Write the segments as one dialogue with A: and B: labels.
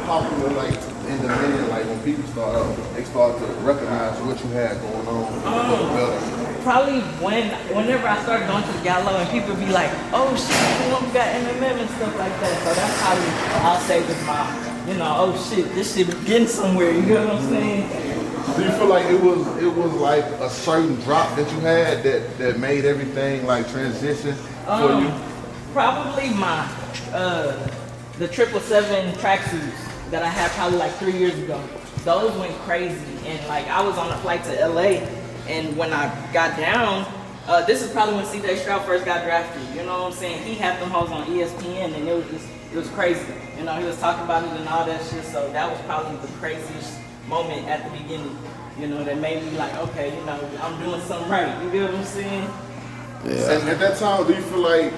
A: popular, like in the minute, like when people they start to recognize what you had going on for the better?
B: Probably whenever I started going to the Gallo and people be like, oh shit, you know, we got MMM and stuff like that. So that's probably, I'll say with my, you know, oh shit, this shit is getting somewhere, you know what I'm saying?
A: Do you feel like it was like a certain drop that you had that made everything like transition for you?
B: Probably my, the 777 tracksuits that I had probably like 3 years ago. Those went crazy, and like I was on a flight to LA. And when I got down, this is probably when CJ Stroud first got drafted. You know what I'm saying? He had them hoes on ESPN, and it was crazy. You know, he was talking about it and all that shit. So that was probably the craziest moment at the beginning. You know, that made me like, okay, you know, I'm doing something right. You get what I'm saying?
A: Yeah. And at that time, do you feel like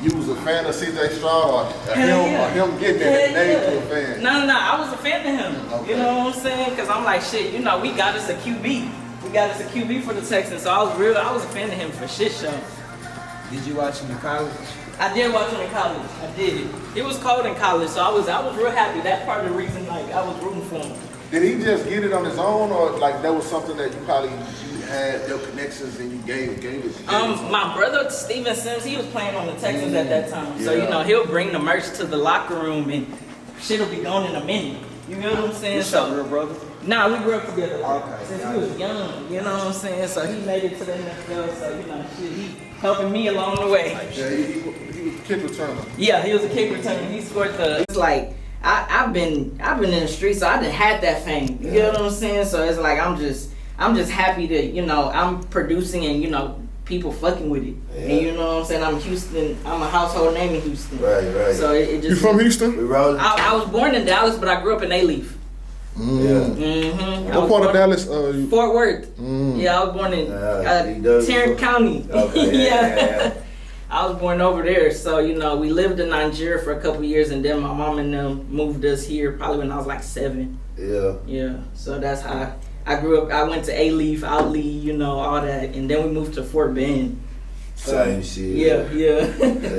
A: you was a fan of CJ Stroud or him getting that name to a fan?
B: No, I was a fan of him. Okay. You know what I'm saying? Because I'm like, shit, you know, we got us a QB. We got us a QB for the Texans, so I was a fan of him for shit show.
C: Did you watch him in college?
B: I did watch him in college. I did. It was cold in college, so I was real happy. That's part of the reason, like, I was rooting for him.
A: Did he just get it on his own, or like that was something that you had your connections and you gave it?
B: My brother Steven Sims, he was playing on the Texans at that time, so you know he'll bring the merch to the locker room and shit'll be gone in a minute. You know what I'm saying?
C: So, real brother?
B: Nah, we grew up together.
C: Okay.
B: Since he was young, you know what I'm saying? So he made it to the NFL, so you know, shit, he helping me along the way.
A: Yeah, he was a kick returner.
B: Yeah, he was a kick returner. He scored it's like, I've been in the streets, so I done had that fame. You know what I'm saying? So it's like, I'm just happy that, you know, I'm producing and, you know, people fucking with it. Yeah. And you know what I'm saying? I'm a household name in Houston.
A: Right.
B: So it just.
A: You from Houston?
B: I was born in Dallas, but I grew up in Alief.
A: What part of Dallas?
B: Fort Worth. Yeah, I was born in Tarrant County.
C: Okay, yeah.
B: I was born over there, so you know we lived in Nigeria for a couple years, and then my mom and them moved us here probably when I was like 7. Yeah. So that's how I grew up. I went to Alief, Outlee, you know, all that, and then we moved to Fort Bend.
C: Same shit.
B: Yeah.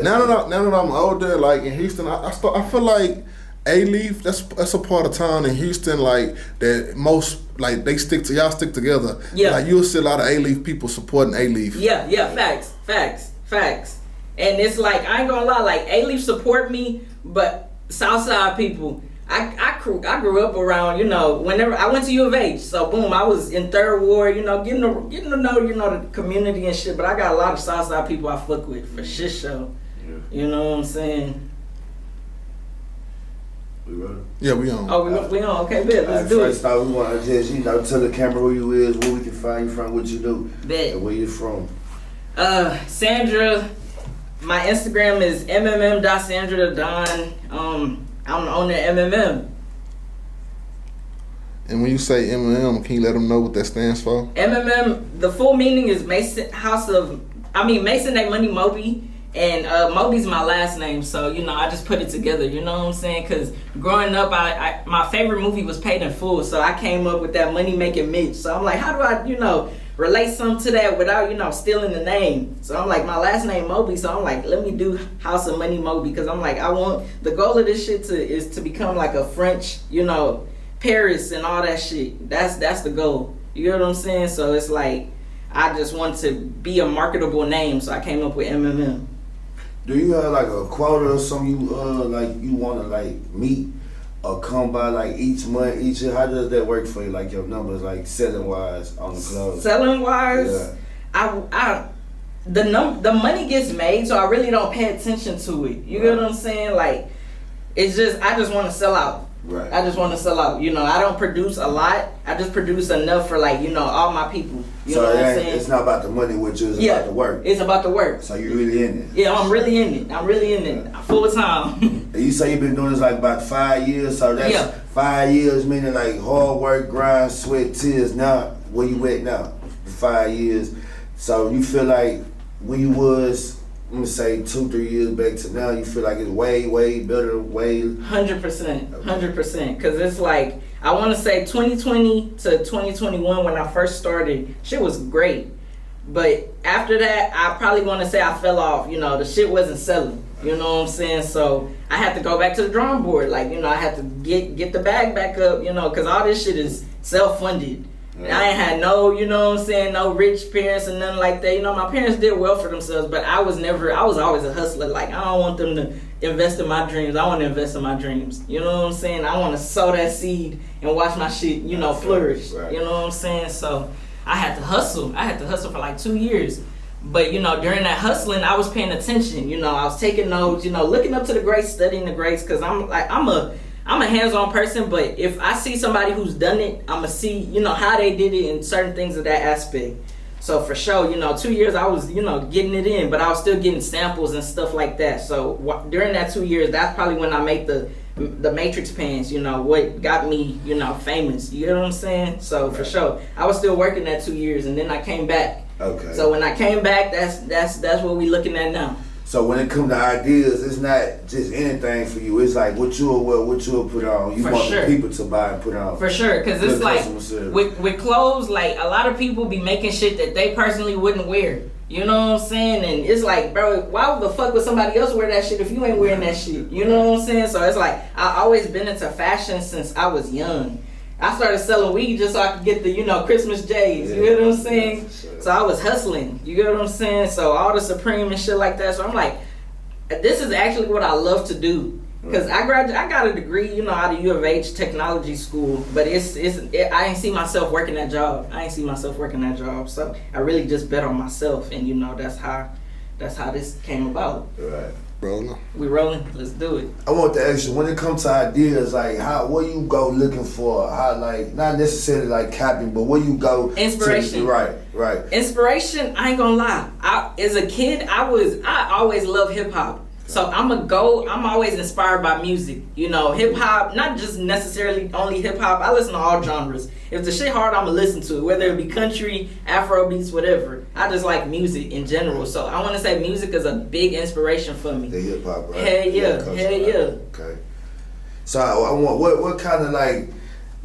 A: Now that I'm older, like in Houston, I feel like Alief, that's a part of town in Houston, like that most like y'all stick together.
B: Yeah.
A: Like you'll see a lot of Alief people supporting Alief.
B: Yeah. Facts. And it's like I ain't gonna lie, like Alief support me, but Southside people, I grew up around, you know, whenever I went to U of H, so boom, I was in Third Ward, you know, getting to know, you know, the community and shit. But I got a lot of Southside people I fuck with for shit show. Yeah. You know what I'm saying?
C: We ready?
A: Yeah, we on.
B: Oh, we on. Okay, bet. Let's do it.
C: First off, we want to just, you know, tell the camera who you is, where we can find you from, what you do,
B: bet,
C: and where you from.
B: Sandra, my Instagram is mmm.sandradadon. I'm the owner of MMM.
A: And when you say MMM, can you let them know what that stands for?
B: MMM, the full meaning is Mason A. Money Moby. And Moby's my last name, so, you know, I just put it together, you know what I'm saying? Because growing up, my favorite movie was Paid in Full, so I came up with that money-making Mitch. So I'm like, how do I, you know, relate something to that without, you know, stealing the name? So I'm like, my last name Moby, so I'm like, let me do House of Money Moby, because I'm like, the goal of this shit is to become like a French, you know, Paris and all that shit. That's the goal. You know what I'm saying? So it's like, I just want to be a marketable name, so I came up with MMM.
C: Do you have like a quota or something you want to like meet or come by like each month, each year? How does that work for you? Like your numbers, like selling wise on the clothes.
B: Selling wise, yeah. The money gets made, so I really don't pay attention to it. You get what I'm saying? Like, it's just I just want to sell out.
C: Right.
B: I just want to sell out. You know, I don't produce a lot. I just produce enough for, like, you know, all my people. You know what I'm saying?
C: It's not about the money, which is about the work.
B: It's about the work.
C: So you're really in it.
B: Yeah, I'm really in it. Full time.
C: And you say you've been doing this like about 5 years, so that's 5 years, meaning like hard work, grind, sweat, tears. Now, where you at now? 5 years. So you feel like when you was, I'm gonna say 2-3 years back to now, you feel like it's way, way better, way
B: 100%, because it's like, I want to say 2020 to 2021 when I first started, shit was great, but after that, I probably want to say I fell off. You know, the shit wasn't selling. You know what I'm saying? So I had to go back to the drawing board. Like, you know, I had to get the bag back up, you know, because all this shit is self-funded. Right. I ain't had no, you know what I'm saying, no rich parents and nothing like that. You know, my parents did well for themselves, but I was always a hustler. Like, I don't want them to invest in my dreams. I want to invest in my dreams. You know what I'm saying? I want to sow that seed and watch my shit, you know, flourish. Right. You know what I'm saying? So I had to hustle. I had to hustle for like 2 years. But, you know, during that hustling, I was paying attention. You know, I was taking notes, you know, looking up to the greats, studying the greats, because I'm a hands-on person, but if I see somebody who's done it, I'm going to see, you know, how they did it and certain things of that aspect. So for sure, you know, 2 years I was, you know, getting it in, but I was still getting samples and stuff like that. So during that 2 years, that's probably when I made the Matrix pants, you know, what got me, you know, famous. You know what I'm saying? So for sure, I was still working that 2 years, and then I came back.
C: Okay.
B: So when I came back, that's what we looking at now.
C: So when it comes to ideas, it's not just anything for you. It's like what you'll wear, what you'll put on. You
B: for
C: want
B: sure.
C: the people to buy and put on.
B: For sure, because it's like with clothes, like a lot of people be making shit that they personally wouldn't wear. You know what I'm saying? And it's like, bro, why the fuck would somebody else wear that shit if you ain't wearing that shit? You know what I'm saying? So it's like, I always been into fashion since I was young. I started selling weed just so I could get the, you know, Christmas J's. You know what I'm saying? Sure. So I was hustling. You get what I'm saying? So all the Supreme and shit like that. So I'm like, this is actually what I love to do. Because I got a degree, you know, out of U of H technology school, but I ain't see myself working that job. So I really just bet on myself, and you know, that's how this came about.
C: Right.
A: Rolling.
B: We rolling. Let's do it.
C: I want to ask you, when it comes to ideas, like where you go looking for? How, like, not necessarily like copying, but where you go?
B: Inspiration.
C: Right.
B: Inspiration. I ain't gonna lie. As a kid, I always loved hip hop. So I'm always inspired by music. You know, hip hop, not just necessarily only hip hop. I listen to all genres. If the shit hard, I'ma listen to it, whether it be country, Afro beats, whatever. I just like music in general. So I want to say music is a big inspiration for me.
C: The hip hop, right?
B: Hell yeah.
C: Okay. So I want what kind of, like,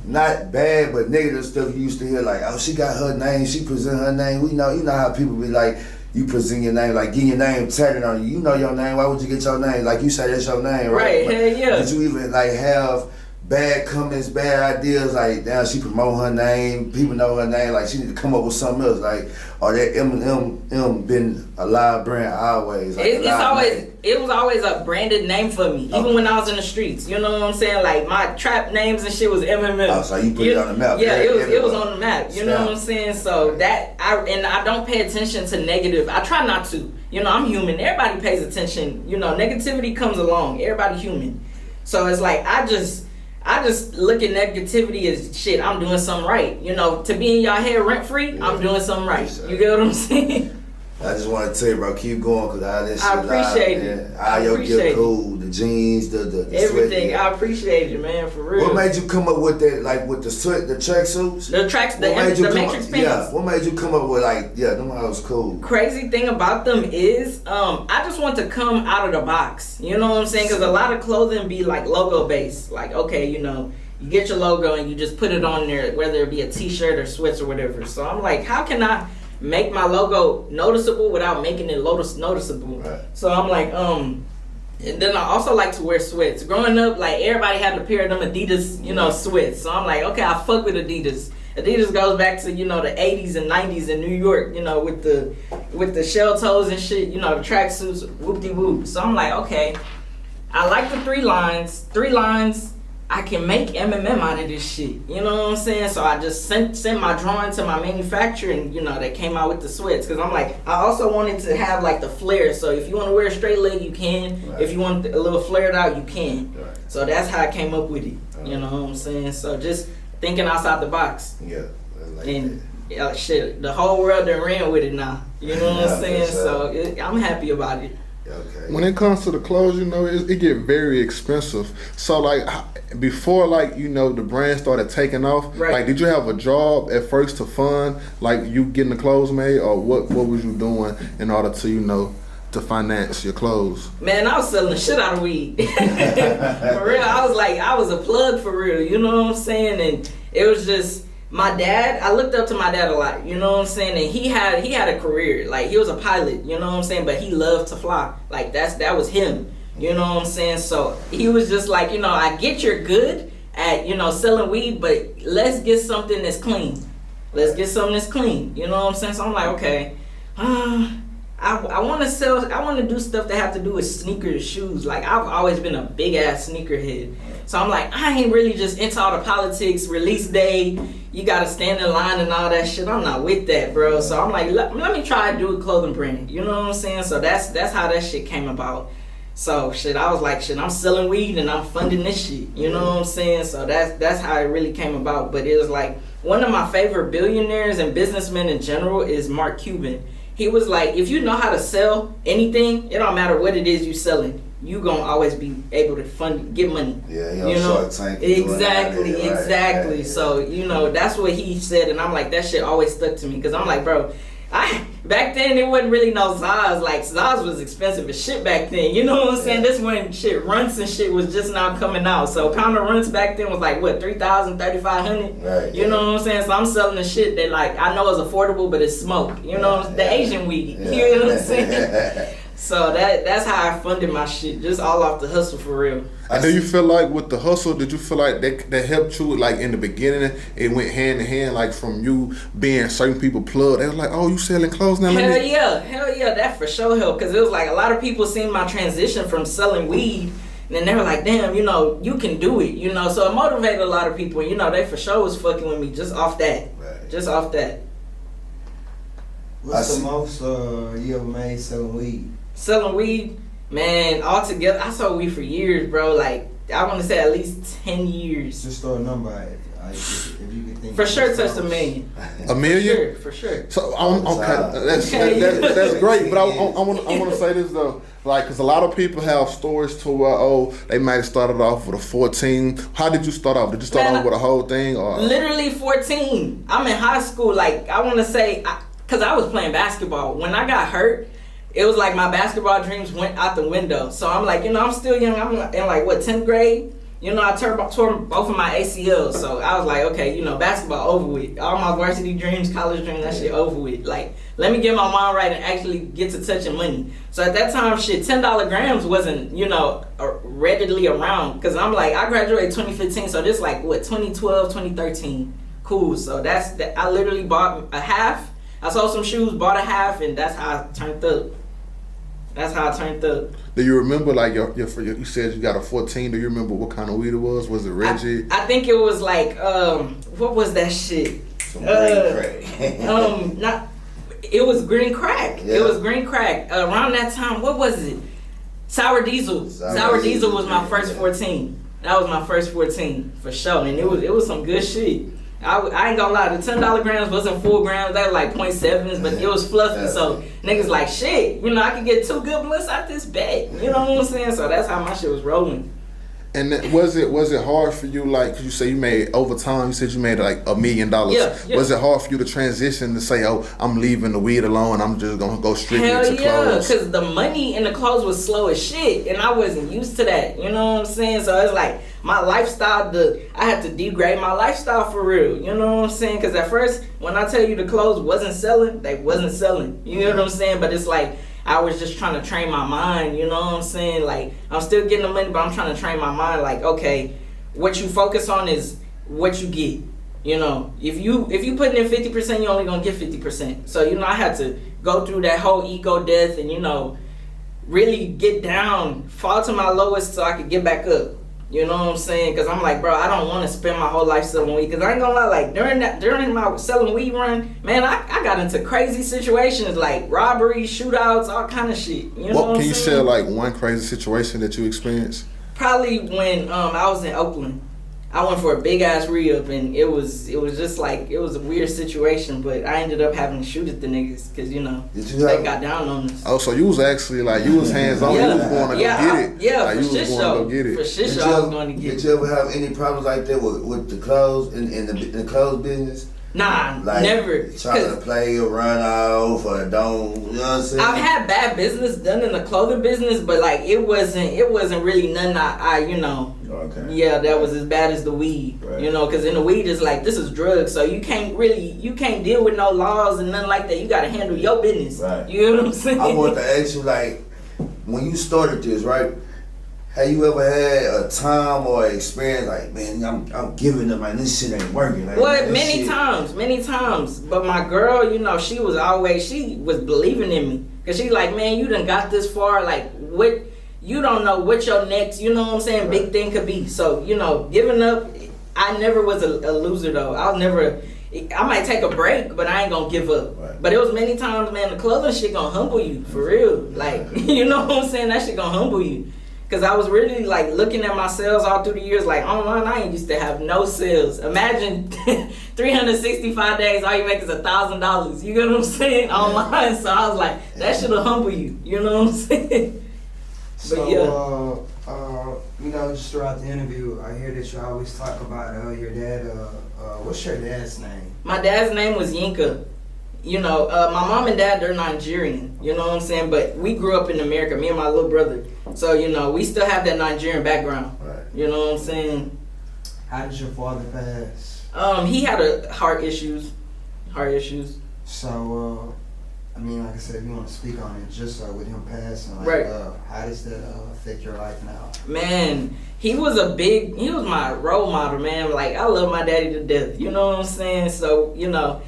C: not bad but negative stuff you used to hear, like, oh, she got her name, she present her name. You know how people be like, you present your name, like getting your name tatted on you. You know your name. Why would you get your name? Like you say, that's your name, right?
B: Right. Hell yeah.
C: Did you even like have bad comments, bad ideas? Like, damn, she promote her name. People know her name. Like she need to come up with something else. Like, or that M been a live brand always. Like,
B: it was always a branded name for me, even when I was in the streets. You know what I'm saying? Like my trap names and shit was MMM.
C: Oh, so you put it on the map?
B: Yeah, it was on the map. You know what I'm saying? So that I don't pay attention to negative. I try not to. You know, I'm human. Everybody pays attention. You know, negativity comes along. Everybody human. So it's like I just look at negativity as shit. I'm doing something right. You know, to be in y'all head rent free, I'm doing something right. You get what I'm saying?
C: I just want to tell you, bro, keep going, because all this shit
B: I appreciate it.
C: All your gear cool, the jeans, the
B: everything.
C: Sweat,
B: I appreciate it, man, for real.
C: What made you come up with that, like with the track suits?
B: The Matrix pants.
C: Yeah, what made you come up with, like, yeah, them was cool.
B: Crazy thing about them is, I just want to come out of the box. You know what I'm saying? Because a lot of clothing be like logo based. Like, okay, you know, you get your logo and you just put it on there, whether it be a t-shirt or sweats or whatever. So I'm like, how can I make my logo noticeable without making it noticeable?
C: Right. So
B: I'm like, and then I also like to wear sweats. Growing up, like everybody had a pair of them Adidas, you know, sweats. So I'm like, okay, I fuck with Adidas. Adidas goes back to, you know, the 80s and 90s in New York, you know, with the shell toes and shit, you know, the tracksuits, whoop-de-whoop. So I'm like, okay, I like the three lines. I can make MMM out of this shit. You know what I'm saying? So I just sent my drawing to my manufacturer, and, you know, they came out with the sweats. Because I'm like, I also wanted to have, like, the flare. So if you want to wear a straight leg, you can. Right. If you want a little flared out, you can. Right. So that's how I came up with it. You know what I'm saying? So just thinking outside the box.
C: Yeah. Like
B: and shit, the whole world done ran with it now. You know what I'm saying? So I'm happy about it.
C: Okay.
A: When it comes to the clothes, you know, it get very expensive. So, like, before, like, you know, the brand started taking off,
B: right.
A: Like, did you have a job at first to fund, like, you getting the clothes made, or what was you doing in order to, you know, to finance your clothes?
B: Man, I was selling the shit out of weed. For real, I was a plug for real, you know what I'm saying? And it was just, my dad, I looked up to my dad a lot, you know what I'm saying? And he had a career, like he was a pilot, you know what I'm saying? But he loved to fly, like that was him. You know what I'm saying? So he was just like, you know, I get you're good at, you know, selling weed, but let's get something that's clean. Let's get something that's clean. You know what I'm saying? So I'm like, okay, I want to sell, I want to do stuff that have to do with sneakers, shoes. Like, I've always been a big ass sneakerhead. So I'm like, I ain't really just into all the politics, release day, you gotta stand in line and all that shit. I'm not with that, bro. So I'm like, let me try to do a clothing brand. You know what I'm saying? So that's how that shit came about. So shit, I was like, shit, I'm selling weed and I'm funding this shit. You know what I'm saying? So that's how it really came about. But it was like, one of my favorite billionaires and businessmen in general is Mark Cuban. He was like, if you know how to sell anything, it don't matter what it is you selling, you gonna always be able to get money.
C: Yeah,
B: you know?
C: Shark Tank.
B: Exactly,
C: Right,
B: exactly.
C: right.
B: So, you know, that's what he said, and I'm like, that shit always stuck to me, because I'm like, bro, back then it wasn't really no Zaz. Like, Zaz was expensive as shit back then. You know what I'm saying? This when shit, runts and shit was just now coming out. So pound of runts back then was like, what, 3,000, 3,500?
C: Right.
B: You know what I'm saying? So I'm selling the shit that, like, I know is affordable, but it's smoke. You know, the Asian weed.
C: Yeah.
B: You know what I'm saying? So that's how I funded my shit, just all off the hustle for real.
A: And do you feel like with the hustle, did you feel like that helped you, like in the beginning, it went hand in hand, like from you being certain people plug, they were like, oh, you selling clothes now?
B: Hell yeah, that for sure helped, because it was like a lot of people seen my transition from selling weed, and then they were like, damn, you know, you can do it, you know, so it motivated a lot of people, you know, they for sure was fucking with me just off that, just off that.
D: What's the most you ever made selling weed?
B: Selling weed, man, altogether, I sold weed for years, bro. Like, I want to say at least 10 years.
D: Just throw a number at it. If you can think
B: For
D: of
B: sure,
D: those
B: touched $1 million.
A: $1 million?
B: For sure.
A: So okay, that's great. But I want to say this though, like, because a lot of people have stories to where they might have started off with a 14. How did you start off? Did you start off with a whole thing or?
B: Literally 14. I'm in high school. Like, I want to say, because I was playing basketball when I got hurt. It was like my basketball dreams went out the window. So I'm like, you know, I'm still young. I'm in like, what, 10th grade? You know, I tore both of my ACLs. So I was like, okay, you know, basketball over with. All my varsity dreams, college dreams, that shit over with. Like, let me get my mind right and actually get to touching money. So at that time, shit, $10 grams wasn't, you know, readily around. Because I'm like, I graduated 2015. So this like, what, 2012, 2013. Cool. So I literally bought a half. I sold some shoes, bought a half, and that's how I turned up. That's how I turned up.
A: Do you remember, like, you said you got a 14? Do you remember what kind of weed it was? Was it Reggie?
B: I think it was like, what was that shit?
C: Some green crack.
B: It was green crack.
C: Yeah.
B: It was green crack. Around that time, what was it? Sour Diesel. Sour Diesel was my first 14. That was my first 14, for sure. And it was some good shit. I ain't gonna lie, the $10 grams wasn't full grams, they were like 0.7s, but it was fluffy, so niggas like, shit, you know, I could get 2 good blunts out this bag, you know what I'm saying? So that's how my shit was rolling.
A: And was it hard for you, like, cause you say you made, over time, you said you made like $1 million.
B: Yeah.
A: Was it hard for you to transition to say, oh, I'm leaving the weed alone, I'm just gonna go strictly to clothes?
B: Hell yeah, cause the money in the clothes was slow as shit, and I wasn't used to that, you know what I'm saying? So it's like, my lifestyle, I had to degrade my lifestyle for real, you know what I'm saying? Cause at first, when I tell you the clothes wasn't selling, they wasn't selling, you know what I'm saying? But it's like, I was just trying to train my mind, you know what I'm saying? Like, I'm still getting the money, but I'm trying to train my mind, like, okay, what you focus on is what you get. You know, if you putting in 50%, you're only gonna get 50%. So, you know, I had to go through that whole ego death and, you know, really get down, fall to my lowest so I could get back up. You know what I'm saying? Because I'm like, bro, I don't want to spend my whole life selling weed. Because I ain't gonna lie, like, during my selling weed run, man, I got into crazy situations like robberies, shootouts, all kind of shit. You know what I'm
A: Can you
B: saying?
A: share like one crazy situation that you experienced?
B: Probably when I was in Oakland. I went for a big ass re-up, and it was just like, it was a weird situation, but I ended up having to shoot at the niggas because, you know, they got down on us.
A: Oh, so you was actually like, you was hands on, you was going to go get it.
B: Yeah,
A: like,
B: for shit show. For shit show, I was going to get it.
C: Did you ever have any problems like that with the clothes, in the clothes business?
B: Nah,
C: like,
B: never.
C: Trying to play or run off or don't, you know what I'm saying?
B: I've had bad business done in the clothing business, but like it wasn't really nothing I you know.
C: Okay.
B: Yeah, that was as bad as the weed.
C: Right.
B: You know, because in the weed it's like, this is drugs, so you can't deal with no laws and nothing like that. You gotta handle your business.
C: Right.
B: You know what I'm saying?
C: I want to ask you, like, when you started this, right? Have you ever had a time or experience like, man, I'm giving up, like this shit ain't working? Like,
B: Well,
C: man,
B: many times. But my girl, you know, she was believing in me. Cause she like, man, you done got this far. Like, what, you don't know what your next, you know what I'm saying, big thing could be. So, you know, giving up, I never was a loser though. I might take a break, but I ain't gonna give up.
C: Right.
B: But it was many times, man, the clothing shit gonna humble you, for real. Like, you know what I'm saying? That shit gonna humble you. Cause I was really like looking at my sales all through the years, like online I ain't used to have no sales. Imagine 365 days, all you make is $1,000. You get what I'm saying? Online. So I was like, that shit'll humble you. You know what I'm saying?
D: So,
B: yeah.
D: you know, just throughout the interview, I hear that you always talk about your dad. What's your dad's name?
B: My dad's name was Yinka. You know, my mom and dad, they're Nigerian. You know what I'm saying? But we grew up in America, me and my little brother. So, you know, we still have that Nigerian background.
C: Right.
B: You know what I'm saying?
D: How did your father pass?
B: He had heart issues.
D: So, I mean, like I said, if you want to speak on it, just with him passing, like,
B: Right.
D: How does that affect your life now?
B: Man, he was my role model, man. Like, I love my daddy to death. You know what I'm saying? So, you know,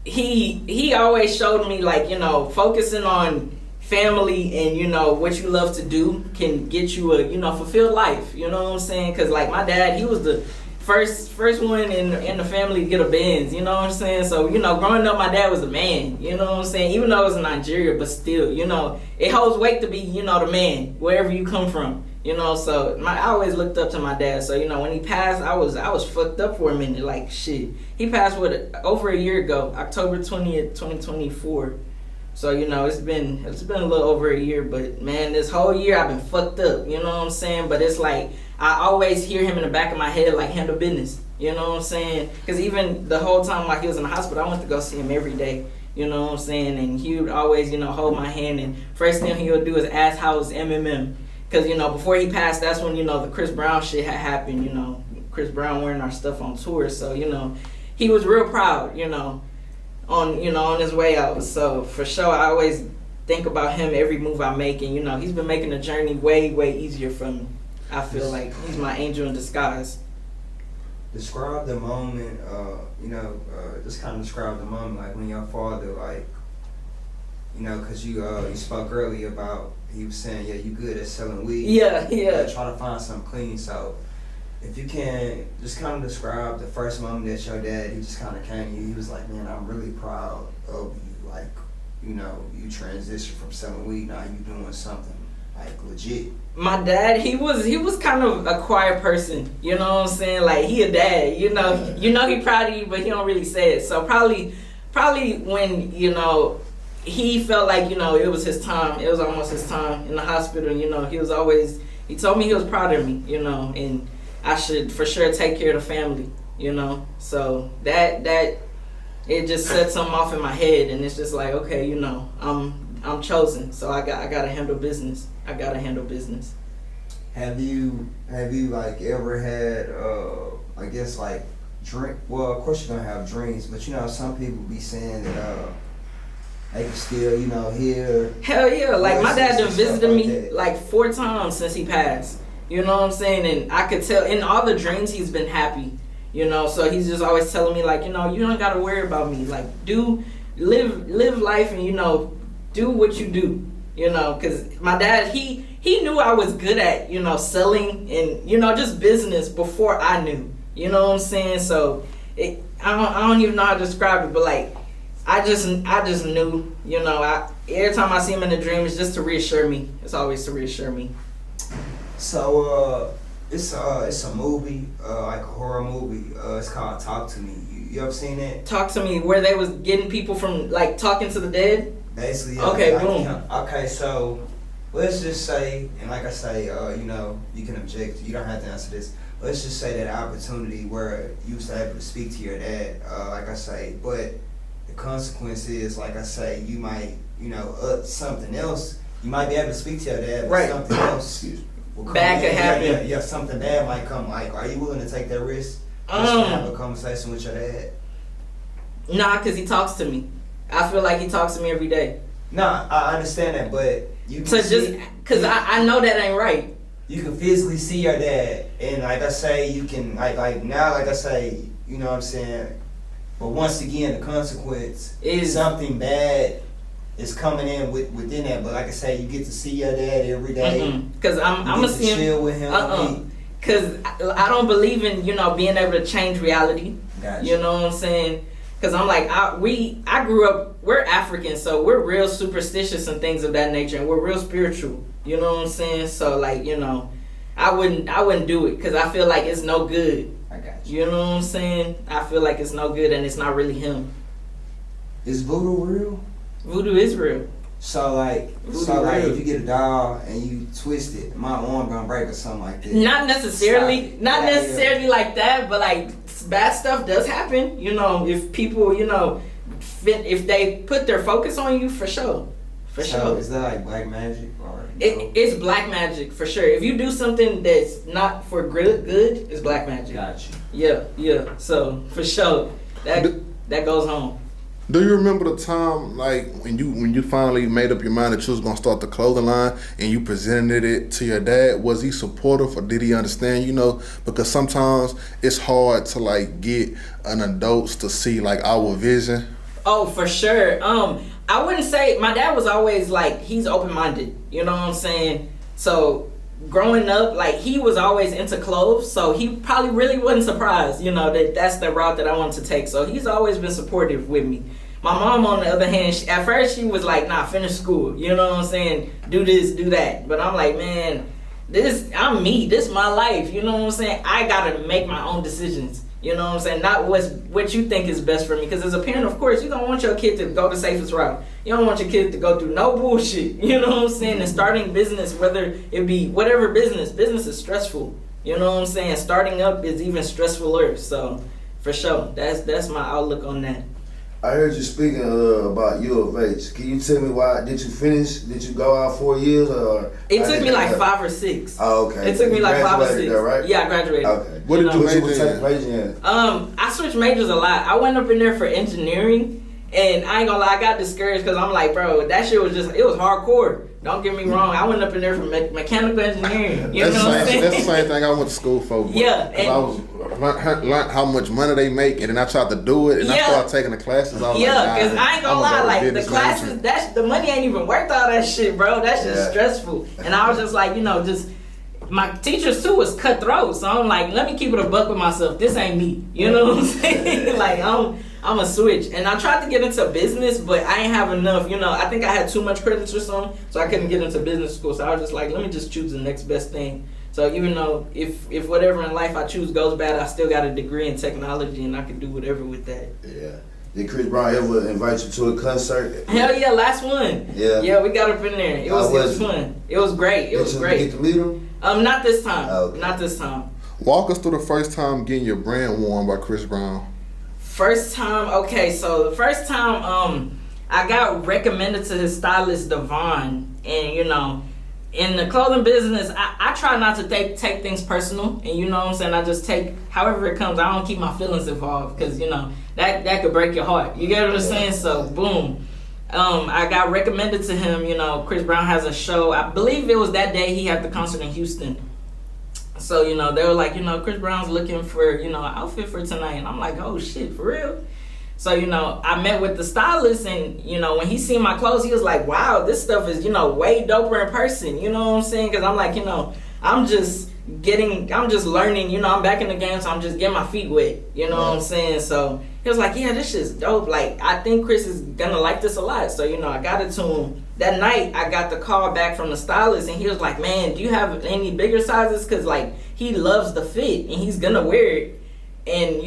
B: he always showed me, like, you know, focusing on family and, you know, what you love to do can get you a, you know, fulfilled life. You know what I'm saying? Because, like, my dad, he was the first one in the family to get a Benz. You know what I'm saying? So, you know, growing up, my dad was a man. You know what I'm saying? Even though it was in Nigeria, but still, you know, it holds weight to be, you know, the man, wherever you come from. You know, so I always looked up to my dad. So, you know, when he passed, I was fucked up for a minute. Like, shit. He passed over a year ago, October 20th, 2024. So, you know, it's been a little over a year, but man, this whole year I've been fucked up. You know what I'm saying? But it's like I always hear him in the back of my head, like, handle business. You know what I'm saying? Because even the whole time while he was in the hospital, I went to go see him every day. You know what I'm saying? And he would always, you know, hold my hand, and first thing he would do is ask how was MMM. Because, you know, before he passed, that's when, you know, the Chris Brown shit had happened, you know. Chris Brown wearing our stuff on tour. So, you know, he was real proud, you know, on his way out. So, for sure, I always think about him every move I make. And, you know, he's been making the journey way, way easier for me. I feel like he's my angel in disguise.
D: Describe the moment, just kind of describe the moment, like, when your father, like, you know, because you spoke earlier about, he was saying, yeah, you good at selling weed.
B: Yeah.
D: Try to find something clean. So if you can just kind of describe the first moment that your dad, he just kind of came to you, he was like, man, I'm really proud of you. Like, you know, you transitioned from selling weed, now you doing something, like, legit.
B: My dad, he was kind of a quiet person. You know what I'm saying? Like, he a dad. You know he proud of you, but he don't really say it. So probably when, you know, he felt like, you know, it was his time. It was almost his time in the hospital. You know, he told me he was proud of me, you know, and I should for sure take care of the family, you know. So that it just set something off in my head, and it's just like, okay, you know, I'm chosen, so I gotta handle business.
D: Have you like ever had I guess like drink? Well, of course you're gonna have dreams, but you know some people be saying that they can still, you know, hear.
B: Hell yeah, like my dad done visited me
D: that.
B: like 4 times since he passed. You know what I'm saying? And I could tell in all the dreams he's been happy. You know, so he's just always telling me, like, you know, you don't gotta worry about me. Like, live life, and, you know, do what you do. You know, because my dad, he knew I was good at, you know, selling and, you know, just business before I knew. You know what I'm saying? So I don't even know how to describe it, but like I just knew. You know, every time I see him in a dream, it's just to reassure me. It's always to reassure me.
D: So it's a movie, like a horror movie. It's called Talk to Me. You ever seen it?
B: Talk to Me, where they was getting people from, like, talking to the dead.
D: Basically, yeah.
B: Okay,
D: like,
B: boom.
D: Okay, so let's just say, and like I say, you know, you can object. You don't have to answer this. Let's just say that opportunity where you was able to speak to your dad, like I say, but the consequence is, like I say, you might, you know, something else. You might be able to speak to your dad, but
B: Right.
D: something else will come.
B: Bad could happen.
D: Yeah, something bad might come. Like, are you willing to take that risk? Just to have a conversation with your dad?
B: Nah, because he talks to me. I feel like he talks to me every day.
D: Nah, I understand that, but you can
B: So just because I know that ain't right.
D: you can physically see your dad, and like I say, you can like now, like I say, you know what I'm saying. But once again, the consequence is something bad is coming in within that. But like I say, you get to see your dad every day.
B: Because I'm gonna see him.
D: Chill with him.
B: Because I don't believe in being able to change reality.
D: Gotcha.
B: You know what I'm saying? Because I'm like I grew up. We're African, so we're real superstitious and things of that nature, and we're real spiritual. You know what I'm saying? So like I wouldn't do it because I feel like it's no good.
D: I got you.
B: You know what I'm saying? I feel like it's no good and it's not really him.
D: Is voodoo real?
B: Voodoo is real.
D: So like if you get a doll and you twist it, my arm gonna break or something like that.
B: Not necessarily like that, but like bad stuff does happen. If people, if they put their focus on you, for sure. For sure.
D: Is that like black magic or?
B: It's black magic for sure. If you do something that's not for good, it's black magic.
D: Gotcha.
B: Yeah. So for sure, that goes home.
A: Do you remember the time, like when you finally made up your mind that you was gonna start the clothing line and you presented it to your dad? Was he supportive or did he understand? Because sometimes it's hard to like get an adults to see like our vision.
B: Oh, for sure. I wouldn't say my dad was always like he's open-minded. You know what I'm saying? So growing up, like he was always into clothes, so he probably really wasn't surprised, that that's the route that I wanted to take. So he's always been supportive with me. My mom, on the other hand, at first she was like, nah, finish school. You know what I'm saying? Do this, do that. But I'm like, man, I'm me. This is my life. You know what I'm saying? I got to make my own decisions. You know what I'm saying? Not what you think is best for me. Because as a parent, of course, you don't want your kid to go the safest route. You don't want your kid to go through no bullshit. You know what I'm saying? And starting business, whether it be whatever business is stressful. You know what I'm saying? Starting up is even stressfuler. So, for sure, that's my outlook on that.
C: I heard you speaking about U of H. Can you tell me why? Did you finish? Did you go out 4 years or?
B: It took me like 5 or 6.
C: Oh, okay.
B: It took me like 5 or 6.
C: There, right?
B: Yeah, I graduated.
C: Okay.
A: What did you major
C: in?
B: I switched majors a lot. I went up in there for engineering, and I ain't gonna lie, I got discouraged because I'm like, bro, that shit was it was hardcore. Don't get me wrong. I went up in there for mechanical engineering. You know what I'm saying?
A: That's the same thing I went to school for.
B: Yeah.
A: And I learned how much money they make, and then I tried to do it, and I started taking the classes. I was
B: because I ain't gonna lie, like the
A: classes,
B: classes, the money ain't even worth all that shit, bro. That's just stressful. And I was just like, my teachers too was cutthroat, so I'm like, let me keep it a buck with myself. This ain't me. You know what I'm saying? Like I'm a switch. And I tried to get into business, but I ain't have enough. I think I had too much credits or something, so I couldn't get into business school. So I was just like, let me just choose the next best thing. So even though if whatever in life I choose goes bad, I still got a degree in technology and I can do whatever with that.
C: Yeah. Did Chris Brown ever invite you to a concert?
B: Hell yeah, last one.
C: Yeah.
B: Yeah, we got up in there. It was fun. It was great. It was great.
C: Did you get to meet him?
B: Not this time.
C: Okay.
B: Not this time.
A: Walk us through the first time getting your brand worn by Chris Brown.
B: First time, okay, so the first time I got recommended to his stylist Devon, and in the clothing business I try not to take things personal, and you know what I'm saying, I just take however it comes. I don't keep my feelings involved because that could break your heart. You get what I'm saying? So boom. I got recommended to him. Chris Brown has a show. I believe it was that day he had the concert in Houston. So, they were like, Chris Brown's looking for, an outfit for tonight. And I'm like, oh, shit, for real? So, I met with the stylist, and, when he seen my clothes, he was like, wow, this stuff is, way doper in person. You know what I'm saying? Because I'm like, I'm just learning. I'm back in the game, so I'm just getting my feet wet. You know what I'm saying? So he was like, yeah, this shit's dope. Like, I think Chris is gonna like this a lot. So, I got it to him. That night, I got the call back from the stylist, and he was like, man, do you have any bigger sizes? Because, like, he loves the fit, and he's gonna wear it. And,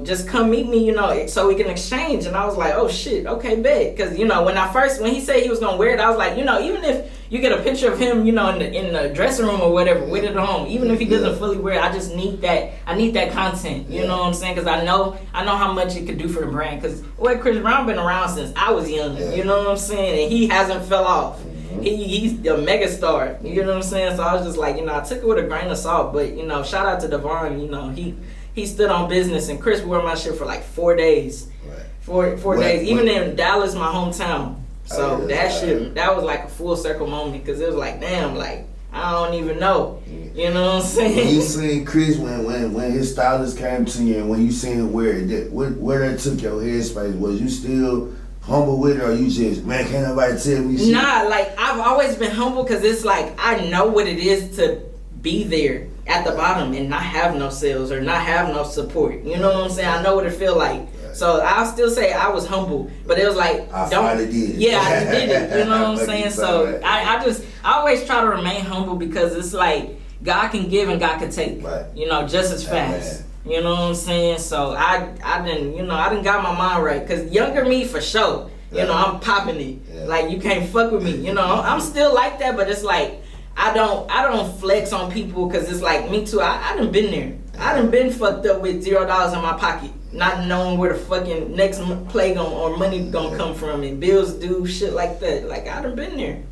B: just come meet me, so we can exchange. And I was like, oh, shit, okay, bet. Because, when he said he was going to wear it, I was like, even if you get a picture of him, in the dressing room or whatever, with it at home, even if he doesn't fully wear it, I just need that. I need that content, you know what I'm saying? Because I know how much it could do for the brand. Because, Chris Brown been around since I was young, you know what I'm saying? And he hasn't fell off. He's a mega star, you know what I'm saying? So I was just like, I took it with a grain of salt. But, shout out to Devon, he stood on business, and Chris wore my shit for like 4 days. Right. Four days. Even in Dallas, my hometown. So that was like a full circle moment, because it was like, damn, like I don't even know. You know what I'm saying?
C: When you seen Chris, when his stylist came to you, and when you seen him wear it, where that took your headspace? Was you still humble with it, or you just, man, can't nobody tell me shit?
B: Nah, like, I've always been humble because it's like, I know what it is to be there at the bottom and not have no sales or not have no support. You know what I'm saying? I know what it feel like. So I'll still say I was humble, but it was like,
C: I finally did it.
B: Yeah, I did it. You know what I'm saying? So I always try to remain humble because it's like God can give and God can take.
C: Right.
B: You know, just as fast. You know what I'm saying? So I didn't got my mind right. Cause younger me for sure. You know, I'm popping it.
C: Yeah.
B: Like, you can't fuck with me. You know, I'm still like that, but it's like I don't flex on people because it's like me too. I done been there. I done been fucked up with $0 in my pocket, not knowing where the fucking next play or money gonna come from, and bills due, shit like that. Like, I done been there.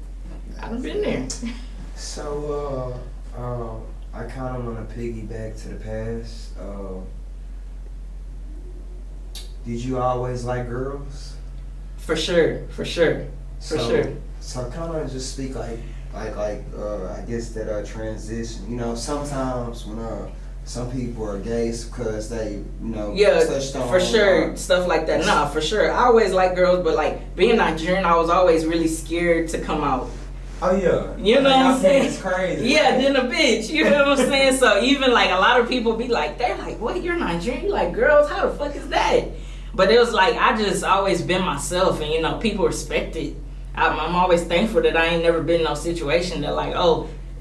D: So, I kind of want to piggyback to the past. Did you always like girls?
B: For sure.
D: So kind of just speak like I guess that transition. You know, sometimes when some people are gay because they, touched on
B: for sure, stuff like that. Nah, for sure. I always liked girls, but like being Nigerian, I was always really scared to come out.
D: Oh yeah.
B: You know what I'm saying?
D: It's crazy.
B: Yeah,
D: right?
B: then a bitch. You know what I'm saying? So even like a lot of people be like, they're like, what, you're Nigerian? You like girls? How the fuck is that? But it was like, I just always been myself, and people respect it. I'm always thankful that I ain't never been in no situation that like,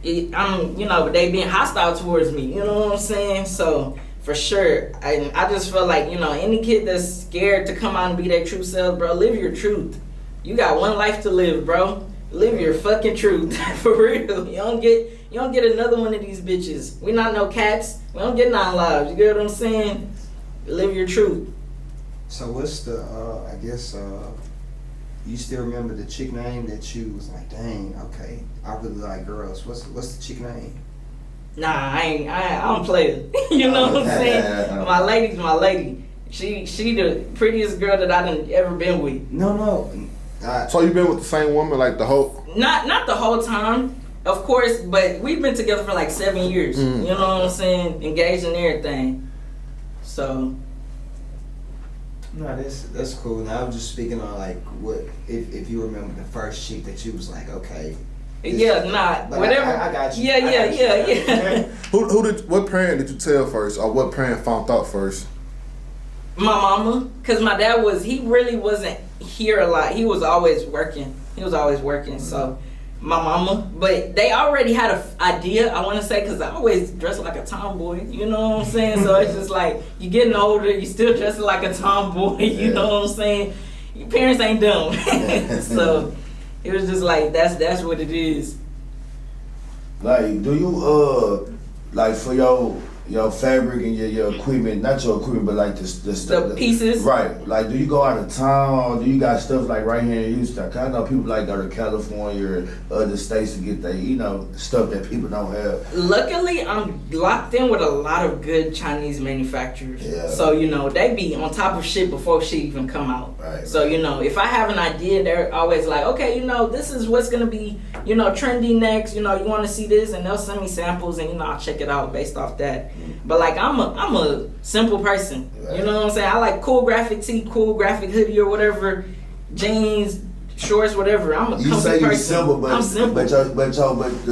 B: they being hostile towards me. You know what I'm saying? So for sure, I just feel like, any kid that's scared to come out and be their true self, bro, live your truth. You got one life to live, bro. Live your fucking truth. For real. You don't get another one of these bitches. We not no cats. We don't get 9 lives. You get what I'm saying? Live your truth.
D: So what's the you still remember the chick name that you was like, dang, okay, I really like girls. What's the chick name?
B: Nah, I don't play it. You know what I'm saying? My lady's my lady. She the prettiest girl that I done ever been with.
D: No.
A: So you been with the same woman like the whole?
B: Not the whole time, of course, but we've been together for like 7 years. You know what I'm saying? Engaged and everything. So.
D: No, that's cool. Now I'm just speaking on like what if you remember the first chick that you was like, okay.
B: Whatever.
D: I got you.
B: Yeah.
A: What parent did you tell first, or what parent found out first?
B: My mama, cause my dad he really wasn't here a lot. He was always working. So my mama, but they already had an idea, I want to say, because I always dress like a tomboy, you know what I'm saying? So it's just like, you getting older, you still dressing like a tomboy, you know what I'm saying? Your parents ain't dumb. So it was just like, that's what it is.
C: Like, do you, like for your fabric and your equipment, not your equipment, but like the stuff.
B: The pieces?
C: Right. Like, do you go out of town, or do you got stuff like right here in Houston? Cause I know people like go to California or other states to get their, stuff that people don't have.
B: Luckily, I'm locked in with a lot of good Chinese manufacturers.
C: Yeah.
B: So, they be on top of shit before shit even come out.
C: Right.
B: So, if I have an idea, they're always like, okay, this is what's going to be, trendy next. You want to see this, and they'll send me samples, and, I'll check it out based off that. But like I'm a simple person, you know what I'm saying? I like cool graphic tee, cool graphic hoodie or whatever, jeans, shorts, whatever. I'm a comfy person.
C: You say you simple, but
B: I'm simple.
C: But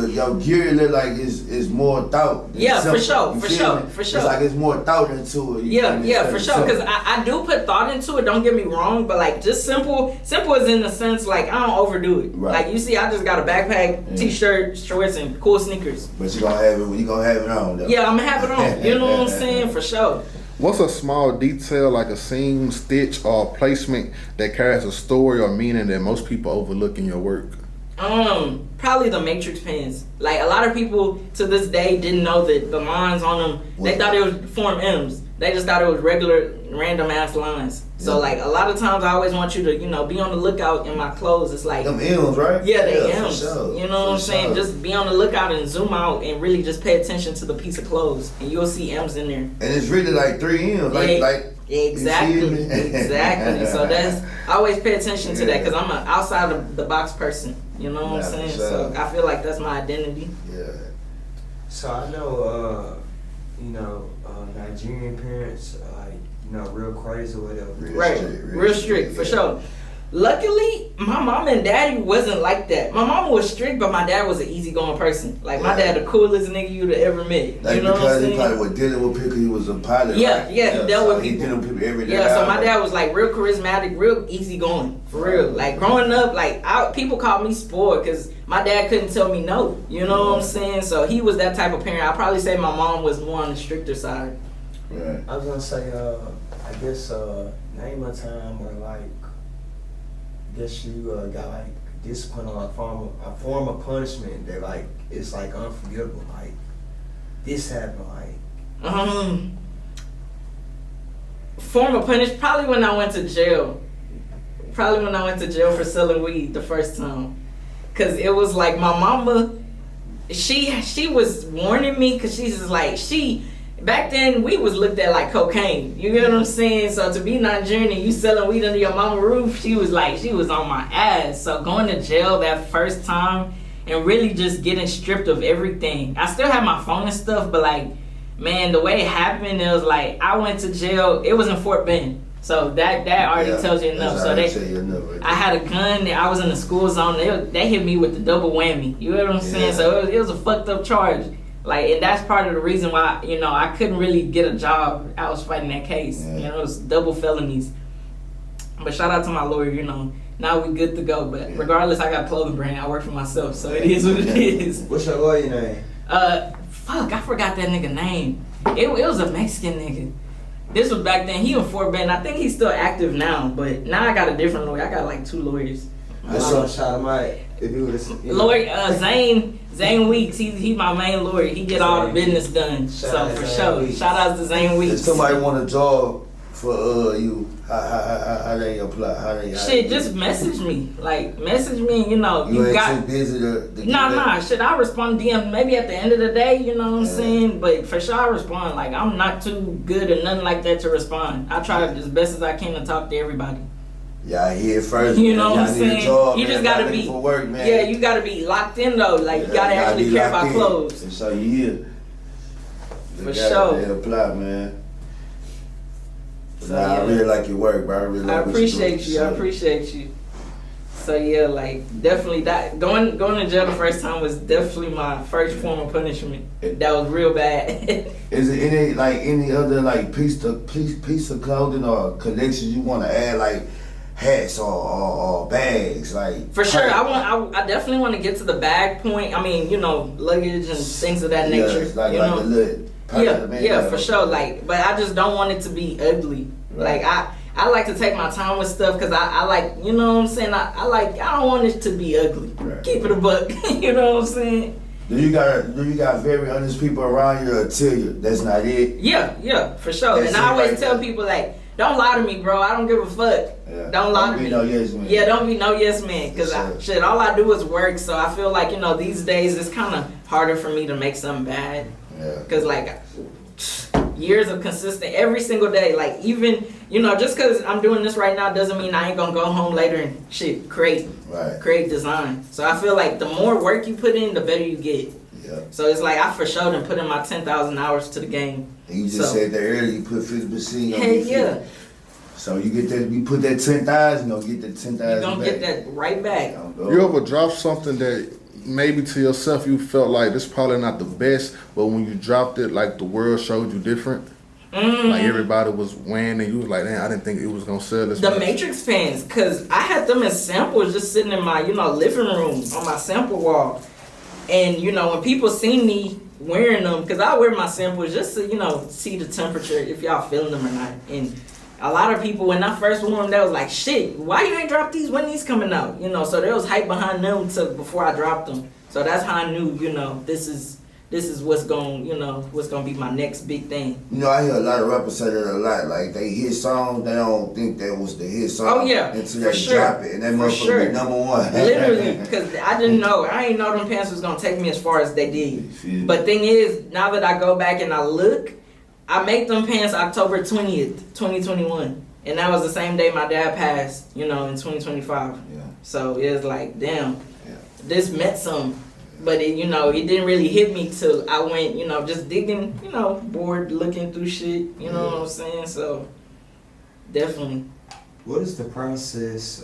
C: your gear look like is more thought.
B: Yeah,
C: simple.
B: for sure.
C: It's like it's more thought into it.
B: Yeah, for sure. Because I do put thought into it. Don't get me wrong, but like just simple is in the sense like I don't overdo it.
C: Right.
B: Like you see, I just got a backpack, t-shirt, shorts, and cool sneakers.
C: But you gonna have it on though.
B: Yeah, I'm gonna have it on. You know what I'm saying? For sure.
A: What's a small detail like a seam, stitch, or placement that carries a story or meaning that most people overlook in your work?
B: Probably the matrix pins. Like a lot of people to this day didn't know that the lines on them, they thought it was form M's. They just thought it was regular random ass lines. So like a lot of times I always want you to, be on the lookout in my clothes. It's like
C: them M's, right?
B: Yeah, they M's.
C: Sure.
B: You know what I'm saying? Just be on the lookout and zoom out and really just pay attention to the piece of clothes and you'll see M's in there.
C: And it's really like 3 M's,
B: Exactly. So I always pay attention to that because I'm an outside of the box person. You know what I'm saying?
C: Sure.
B: So I feel like that's my identity.
C: Yeah.
D: So I know, Nigerian parents, real crazy or whatever.
B: Real strict, for sure. Luckily, my mom and daddy wasn't like that. My mama was strict, but my dad was an easygoing person. Like, my dad, the coolest nigga you'd have ever met.
C: Like,
B: you know what I'm saying?
C: Because he probably was dealing with people, he was a pilot.
B: Yeah,
C: right?
B: he dealt with
C: He
B: people.
C: dealing with people every day.
B: Yeah, so my dad was like real charismatic, real easygoing, for real. Like, growing up, like, people called me spoiled because my dad couldn't tell me no. You know what I'm saying? So he was that type of parent. I'd probably say my mom was more on the stricter side.
C: Right.
E: I was gonna say, I guess, name a time where, like, I guess you got, like, discipline or a form of punishment that, like, it's, like, unforgivable. Like, this happened, like.
B: Form of punish, probably when I went to jail. Probably when I went to jail for selling weed the first time. Cause it was like my mama, she was warning me, cause she's just like, back then we was looked at like cocaine. You get what I'm saying? So to be Nigerian and you selling weed under your mama's roof, she was on my ass. So going to jail that first time and really just getting stripped of everything. I still have my phone and stuff, but like, man, the way it happened, it was like I went to jail. It was in Fort Bend. So that already tells you enough. So I had a gun. I was in the school zone. They hit me with the double whammy. You know what I'm saying? So it was a fucked up charge. Like, and that's part of the reason why, I couldn't really get a job. I was fighting that case.
C: Yeah.
B: It was double felonies. But shout out to my lawyer, Now we good to go. But regardless, I got a clothing brand. I work for myself. So it is what it is.
D: What's your lawyer name?
B: Fuck, I forgot that nigga name. It was a Mexican nigga. This was back then. He in Fort Bend. I think he's still active now, but now I got a different lawyer. I got like 2 lawyers.
D: That's what shout him out. If you would
B: Lawyer Zane Weeks. He's my main lawyer. He get all the business done. So for sure, shout out to Zane Weeks.
C: If somebody want a job for you, how they apply? How they
B: Shit, just message me. Like, message me,
C: you ain't
B: got...
C: too busy to
B: Nah, shit, I respond to DM maybe at the end of the day, you know what I'm saying? But for sure I respond. Like, I'm not too good or nothing like that to respond. I try as best as I can to talk to everybody.
C: Yeah, here first.
B: You know what I'm
C: need a
B: saying?
C: job,
B: You
C: man.
B: just gotta be...
C: for work, man.
B: Yeah, you gotta be locked in though. Like, you gotta actually care about clothes.
C: And so you here.
B: For sure.
C: They apply, man.
B: So,
C: I really like your work, bro. I really like
B: I
C: what
B: appreciate
C: do.
B: you. I appreciate you. So yeah, like definitely that going to jail the first time was definitely my first form of punishment. That was real bad.
C: Is there any other piece of clothing or collection you want to add, like hats or bags, like?
B: For sure, I definitely want to get to the bag point. I mean, luggage and things of that nature.
C: Yeah, like a little.
B: Yeah, for sure. Like, but I just don't want it to be ugly.
C: Right.
B: Like I like to take my time with stuff because I like, you know what I'm saying? I don't want it to be ugly.
C: Right.
B: Keep it a buck. You know what I'm saying?
C: Do you got very honest people around you or tell you that's not it?
B: Yeah, for sure.
C: That's
B: and I always
C: right
B: tell
C: there.
B: people like, don't lie to me, bro. I don't give a fuck.
C: Yeah.
B: Don't lie to me.
C: Don't be no yes man.
B: Yeah, don't be no yes man. Because
C: Sure.
B: all I do is work. So I feel like, these days it's kind of harder for me to make something bad.
C: Yeah.
B: Because years of consistent every single day, like even just because I'm doing this right now doesn't mean I ain't gonna go home later and create design. So I feel like the more work you put in, the better you get.
C: Yeah.
B: So it's like I for sure done put in my 10,000 hours to the game.
C: And you just said that earlier, you put 50% on
B: Hey,
C: your
B: yeah.
C: feet. So you get that, you put that 10,000, you get that 10,000
B: You're gonna get that right back.
A: You ever drop something that maybe to yourself you felt like this probably not the best, but when you dropped it, like the world showed you different? Like everybody was wearing and you was like, damn, I didn't think it was gonna sell this
B: The
A: much.
B: Matrix pants, cause I had them as samples just sitting in my, living room on my sample wall. And when people see me wearing them, cause I wear my samples just to, see the temperature if y'all feeling them or not. And a lot of people, when I first wore them, they was like, shit, why you ain't dropped these? When these coming out? So there was hype behind them before I dropped them. So that's how I knew, this is what's gonna be my next big thing.
C: I hear a lot of rappers say that a lot. Like they hit songs, they don't think that was the hit song.
B: Oh yeah,
C: until
B: for
C: they
B: sure.
C: drop it, and that motherfucker be number one.
B: Literally, because I didn't know. I ain't know them pants was gonna take me as far as they did. But thing is, now that I go back and I look, I made them pants October 20th, 2021, and that was the same day my dad passed. In 2025.
C: Yeah.
B: So it was like, damn.
C: Yeah.
B: this meant something. But it, you know, it didn't really hit me till I went, you know, just digging, you know, bored, looking through shit. You know what I'm saying? So definitely.
D: What is the process,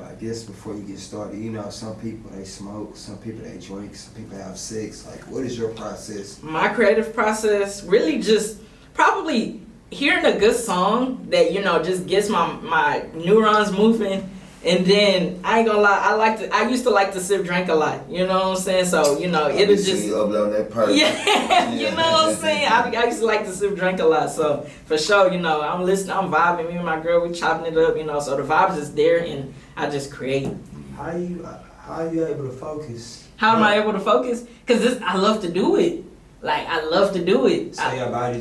D: I guess, before you get started? You know, some people, they smoke, some people, they drink, some people have sex. Like, what is your process?
B: My creative process, really just probably hearing a good song that, you know, just gets my neurons moving. And then, I ain't gonna lie, I used to like to sip drink a lot. You know what I'm saying? So, you know, it'll just...
C: You upload that part.
B: Yeah, you know what I'm saying? I used to like to sip drink a lot, so for sure, you know, I'm listening, I'm vibing, me and my girl, we chopping it up, you know, so the vibe's just there, and I just create.
D: How are you able to focus?
B: How am I able to focus? Because I love to do it. Like, I love to do it.
D: So your body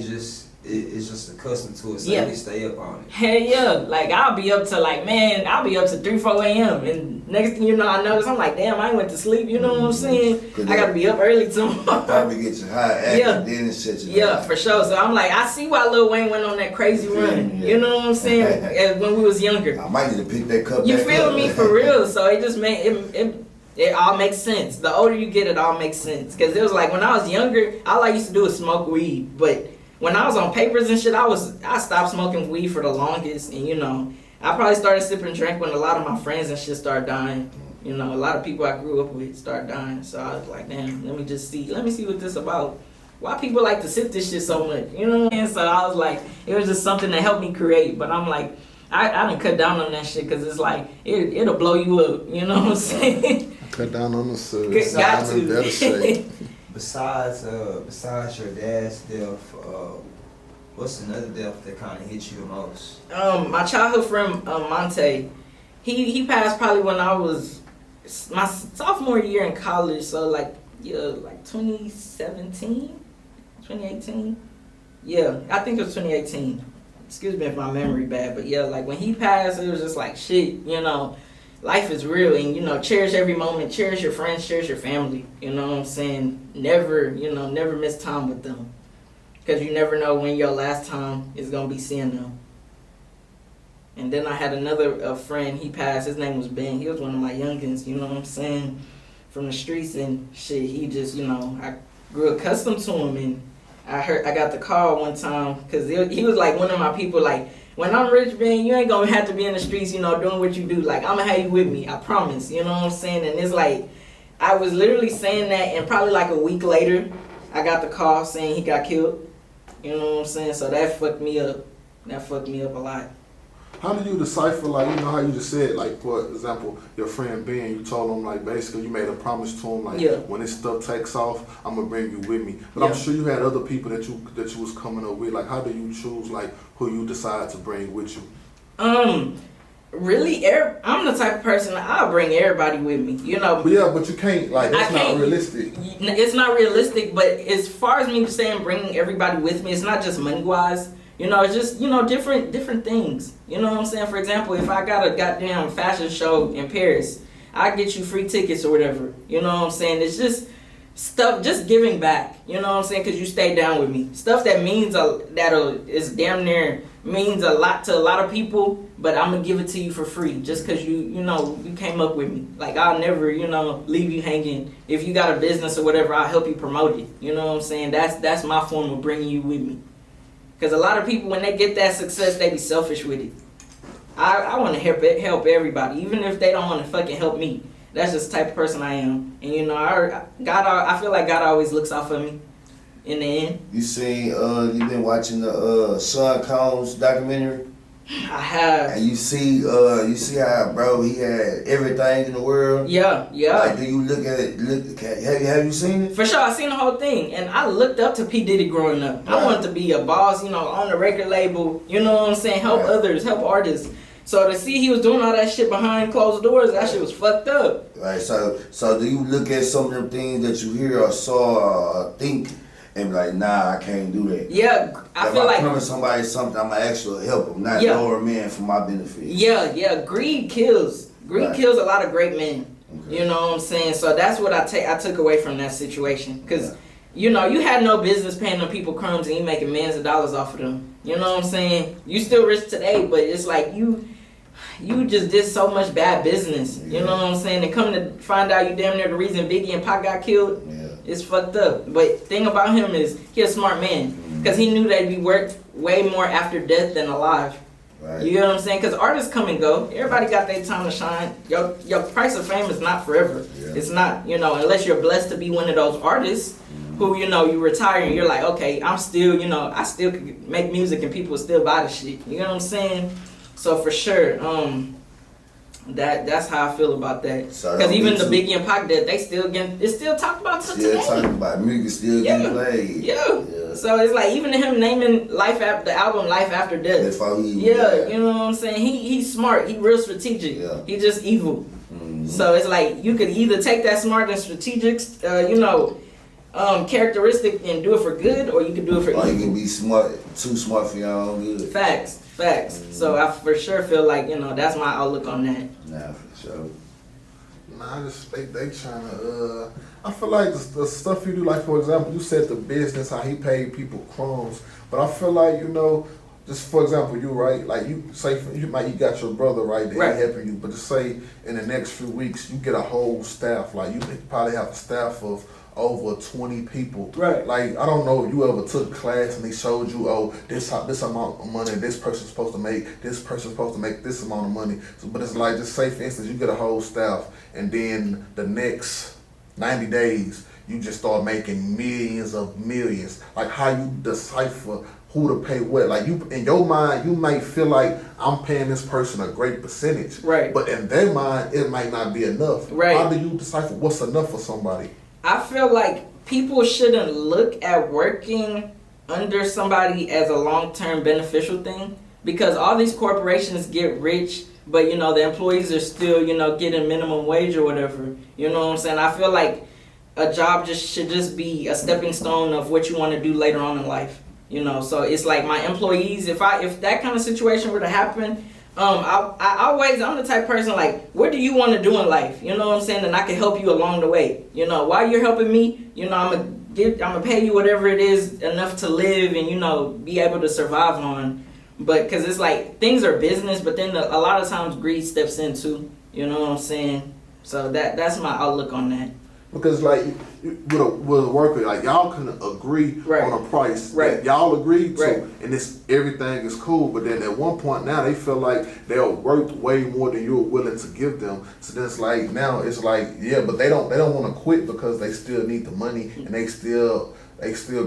D: it's just accustomed to it, so
B: Yeah.
D: you stay up on it.
B: Hell yeah. Like, I'll be up to 3, 4 a.m. And next thing you know, I notice, I'm like, damn, I ain't went to sleep. You know what I'm saying? I got to be up early tomorrow.
C: Probably get you high active,
B: Yeah.
C: then it set you
B: Yeah,
C: down.
B: for sure. So I'm like, I see why Lil Wayne went on that crazy run.
C: Yeah.
B: You know what I'm saying? When we was younger.
C: I might need to pick that cup
B: You
C: back
B: feel
C: up.
B: me? For real. So it just made it all makes sense. The older you get, it all makes sense. Because it was like when I was younger, all I used to do was smoke weed. But when I was on papers and shit, I stopped smoking weed for the longest. And, you know, I probably started sipping drink when a lot of my friends and shit started dying. You know, a lot of people I grew up with started dying. So I was like, damn, let me see what this about. Why people like to sip this shit so much? You know what I'm saying? So I was like, it was just something that helped me create. But I'm like, I done cut down on that shit because it's like, it'll blow you up. You know what I'm saying?
A: Cut down on the service.
B: Got
A: I'm in better
B: to.
A: shape.
D: Besides your dad's death, what's another death that kind of hit you the most?
B: My childhood friend Monte, he passed probably when I was my sophomore year in college, so like 2017, 2018. Yeah, I think it was 2018. Excuse me if my memory bad, but yeah, like when he passed, it was just like shit. You know, life is real, and you know, cherish every moment, cherish your friends, cherish your family. You know what I'm saying? Never miss time with them. Because you never know when your last time is going to be seeing them. And then I had another friend, he passed, his name was Ben. He was one of my youngins, you know what I'm saying, from the streets and shit. He just, you know, I grew accustomed to him. And I got the call one time, because he was like one of my people, like, when I'm rich, Ben, you ain't going to have to be in the streets, you know, doing what you do. Like, I'm going to have you with me, I promise, you know what I'm saying? And it's like, I was literally saying that, and probably like a week later, I got the call saying he got killed. You know what I'm saying? So that fucked me up. That fucked me up a lot.
A: How do you decipher, like, you know how you just said, like, for example, your friend Ben, you told him, like, basically you made a promise to him, like,
B: Yeah.
A: when this stuff takes off, I'm going to bring you with me. But I'm
B: Yeah.
A: sure you had other people that you was coming up with. Like, how do you choose, like, who you decide to bring with you?
B: Really, I'm the type of person, I'll bring everybody with me, you know.
A: But yeah, but you can't, like, that's
B: I
A: not
B: can't-
A: realistic.
B: It's not realistic, but as far as me saying bringing everybody with me, it's not just money-wise. You know, it's just, you know, different things. You know what I'm saying? For example, if I got a goddamn fashion show in Paris, I get you free tickets or whatever. You know what I'm saying? It's just stuff, just giving back. You know what I'm saying? Because you stay down with me. Stuff that means, is damn near means a lot to a lot of people, but I'm going to give it to you for free just because you came up with me. Like, I'll never, you know, leave you hanging. If you got a business or whatever, I'll help you promote it. You know what I'm saying? That's my form of bringing you with me. Because a lot of people, when they get that success, they be selfish with it. I want to help everybody, even if they don't want to fucking help me. That's just the type of person I am. And, you know, I feel like God always looks out for me in the end.
C: You seen, you been watching the Sean Combs documentary?
B: I have.
C: And you see how, bro, he had everything in the world?
B: Yeah.
C: Like, do you look at it, have you seen it?
B: For sure, I seen the whole thing, and I looked up to P. Diddy growing up. I
C: Right.
B: wanted to be a boss, you know, on the record label, you know what I'm saying, help
C: Right.
B: others, help artists. So to see he was doing all that shit behind closed doors, that shit was fucked up.
C: Right, so do you look at some of them things that you hear or saw or think and be like, nah, I can't do that?
B: Yeah, I
C: if
B: feel
C: I
B: like,
C: promise somebody something, I'm gonna actually help them, not
B: Yeah.
C: lower men for my benefit.
B: yeah, greed kills. Greed
C: Right.
B: kills a lot of great men.
C: Okay.
B: You know what I'm saying? So that's what I took away from that situation. Because, you know, you had no business paying them people crumbs and you making millions of dollars off of them. You know what I'm saying? You still rich today, but it's like you just did so much bad business. You know what I'm saying? And come to find out you damn near the reason Biggie and Pac got killed.
C: Yeah.
B: It's fucked up. But thing about him is he a smart man because he knew that he worked way more after death than alive.
C: Right.
B: You know what I'm saying? Because artists come and go. Everybody got their time to shine. Your price of fame is not forever.
C: Yeah.
B: It's not, you know, unless you're blessed to be one of those artists who, you know, you retire and you're like, okay, I'm still, you know, I still can make music and people still buy the shit. You know what I'm saying? So for sure, that's how I feel about that.
C: So
B: Because even the
C: too.
B: Biggie and Pac death, it's still talked about till
C: Still
B: today.
C: talking about music, still
B: Yeah.
C: getting played.
B: Yeah. So it's like even him naming the album Life After Death.
C: Before he
B: Yeah, you know what I'm saying? He's smart. He real strategic.
C: Yeah.
B: He just evil.
C: Mhm.
B: So it's like you could either take that smart and strategic, characteristic and do it for good, or you could do it for
C: Or you
B: evil.
C: can be smart, too smart for your own good.
B: Facts. So I for sure feel like, you know, that's my outlook on that.
C: Nah, for sure.
A: Nah, I just they trying to. I feel like the stuff you do, like for example, you said the business how he paid people crumbs, but I feel like, you know, just for example, you right, like you say you got your brother right there
B: Right.
A: helping you, but just say in the next few weeks you get a whole staff, like you probably have a staff of over 20 people.
B: Right.
A: Like I don't know if you ever took a class and they showed you, oh, this amount of money this person's supposed to make, this person's supposed to make this amount of money. So, but it's like, just say for instance you get a whole staff and then the next 90 days you just start making millions of millions. Like how you decipher who to pay what. Like you, in your mind, you might feel like I'm paying this person a great percentage.
B: Right.
A: But in their mind, it might not be enough.
B: Right.
A: How do you decipher what's enough for somebody?
B: I feel like people shouldn't look at working under somebody as a long-term beneficial thing, because all these corporations get rich, but you know the employees are still, you know, getting minimum wage or whatever. You know what I'm saying? I feel like a job should just be a stepping stone of what you want to do later on in life. You know, so it's like my employees. If that kind of situation were to happen, I'm the type of person like, what do you want to do in life? You know what I'm saying? And I can help you along the way. You know, while you're helping me, you know, I'm gonna pay you whatever it is enough to live and, you know, be able to survive on. But because it's like things are business, but then a lot of times greed steps in too. You know what I'm saying? So that's my outlook on that.
A: Because like with a worker, like y'all can agree
B: Right.
A: on a price
B: Right.
A: that y'all agree to,
B: Right.
A: and everything is cool. But then at one point now they feel like they're worth way more than you're willing to give them. So then it's like now it's like, yeah, but they don't want to quit because they still need the money and they still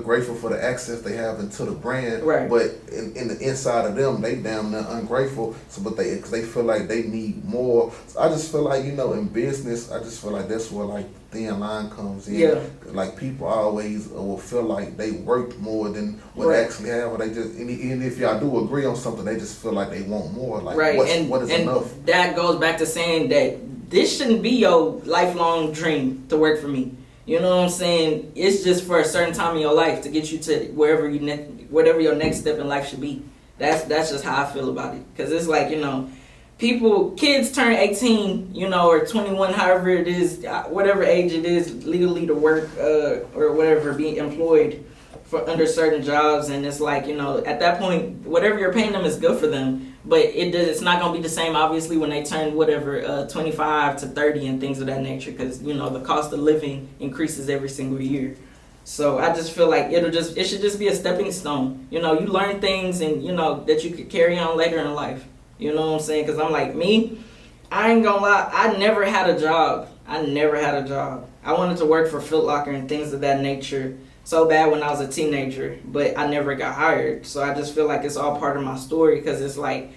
A: grateful for the access they have into the brand.
B: Right.
A: But in the inside of them, they damn near ungrateful. So, but they feel like they need more. So I just feel like, you know, in business, I just feel like that's where like thin line comes in.
B: Yeah.
A: Like people always will feel like they worth more than what
B: Right.
A: they actually have, or they just, and even if y'all do agree on something, they just feel like they want more. Like
B: Right,
A: what is
B: and
A: enough?
B: that goes back to saying that this shouldn't be your lifelong dream to work for me. You know what I'm saying? It's just for a certain time in your life to get you to whatever your next step in life should be. That's just how I feel about it. Because it's like, you know, kids turn 18, you know, or 21, however it is, whatever age it is, legally to work or whatever, be employed for under certain jobs. And it's like, you know, at that point, whatever you're paying them is good for them. But it's not going to be the same, obviously, when they turn 25 to 30 and things of that nature. Because, you know, the cost of living increases every single year. So I just feel like it should just be a stepping stone. You know, you learn things and, you know, that you could carry on later in life. You know what I'm saying? Because I'm like, me, I ain't gonna lie, I never had a job. I wanted to work for Foot Locker and things of that nature so bad when I was a teenager, but I never got hired. So I just feel like it's all part of my story, because it's like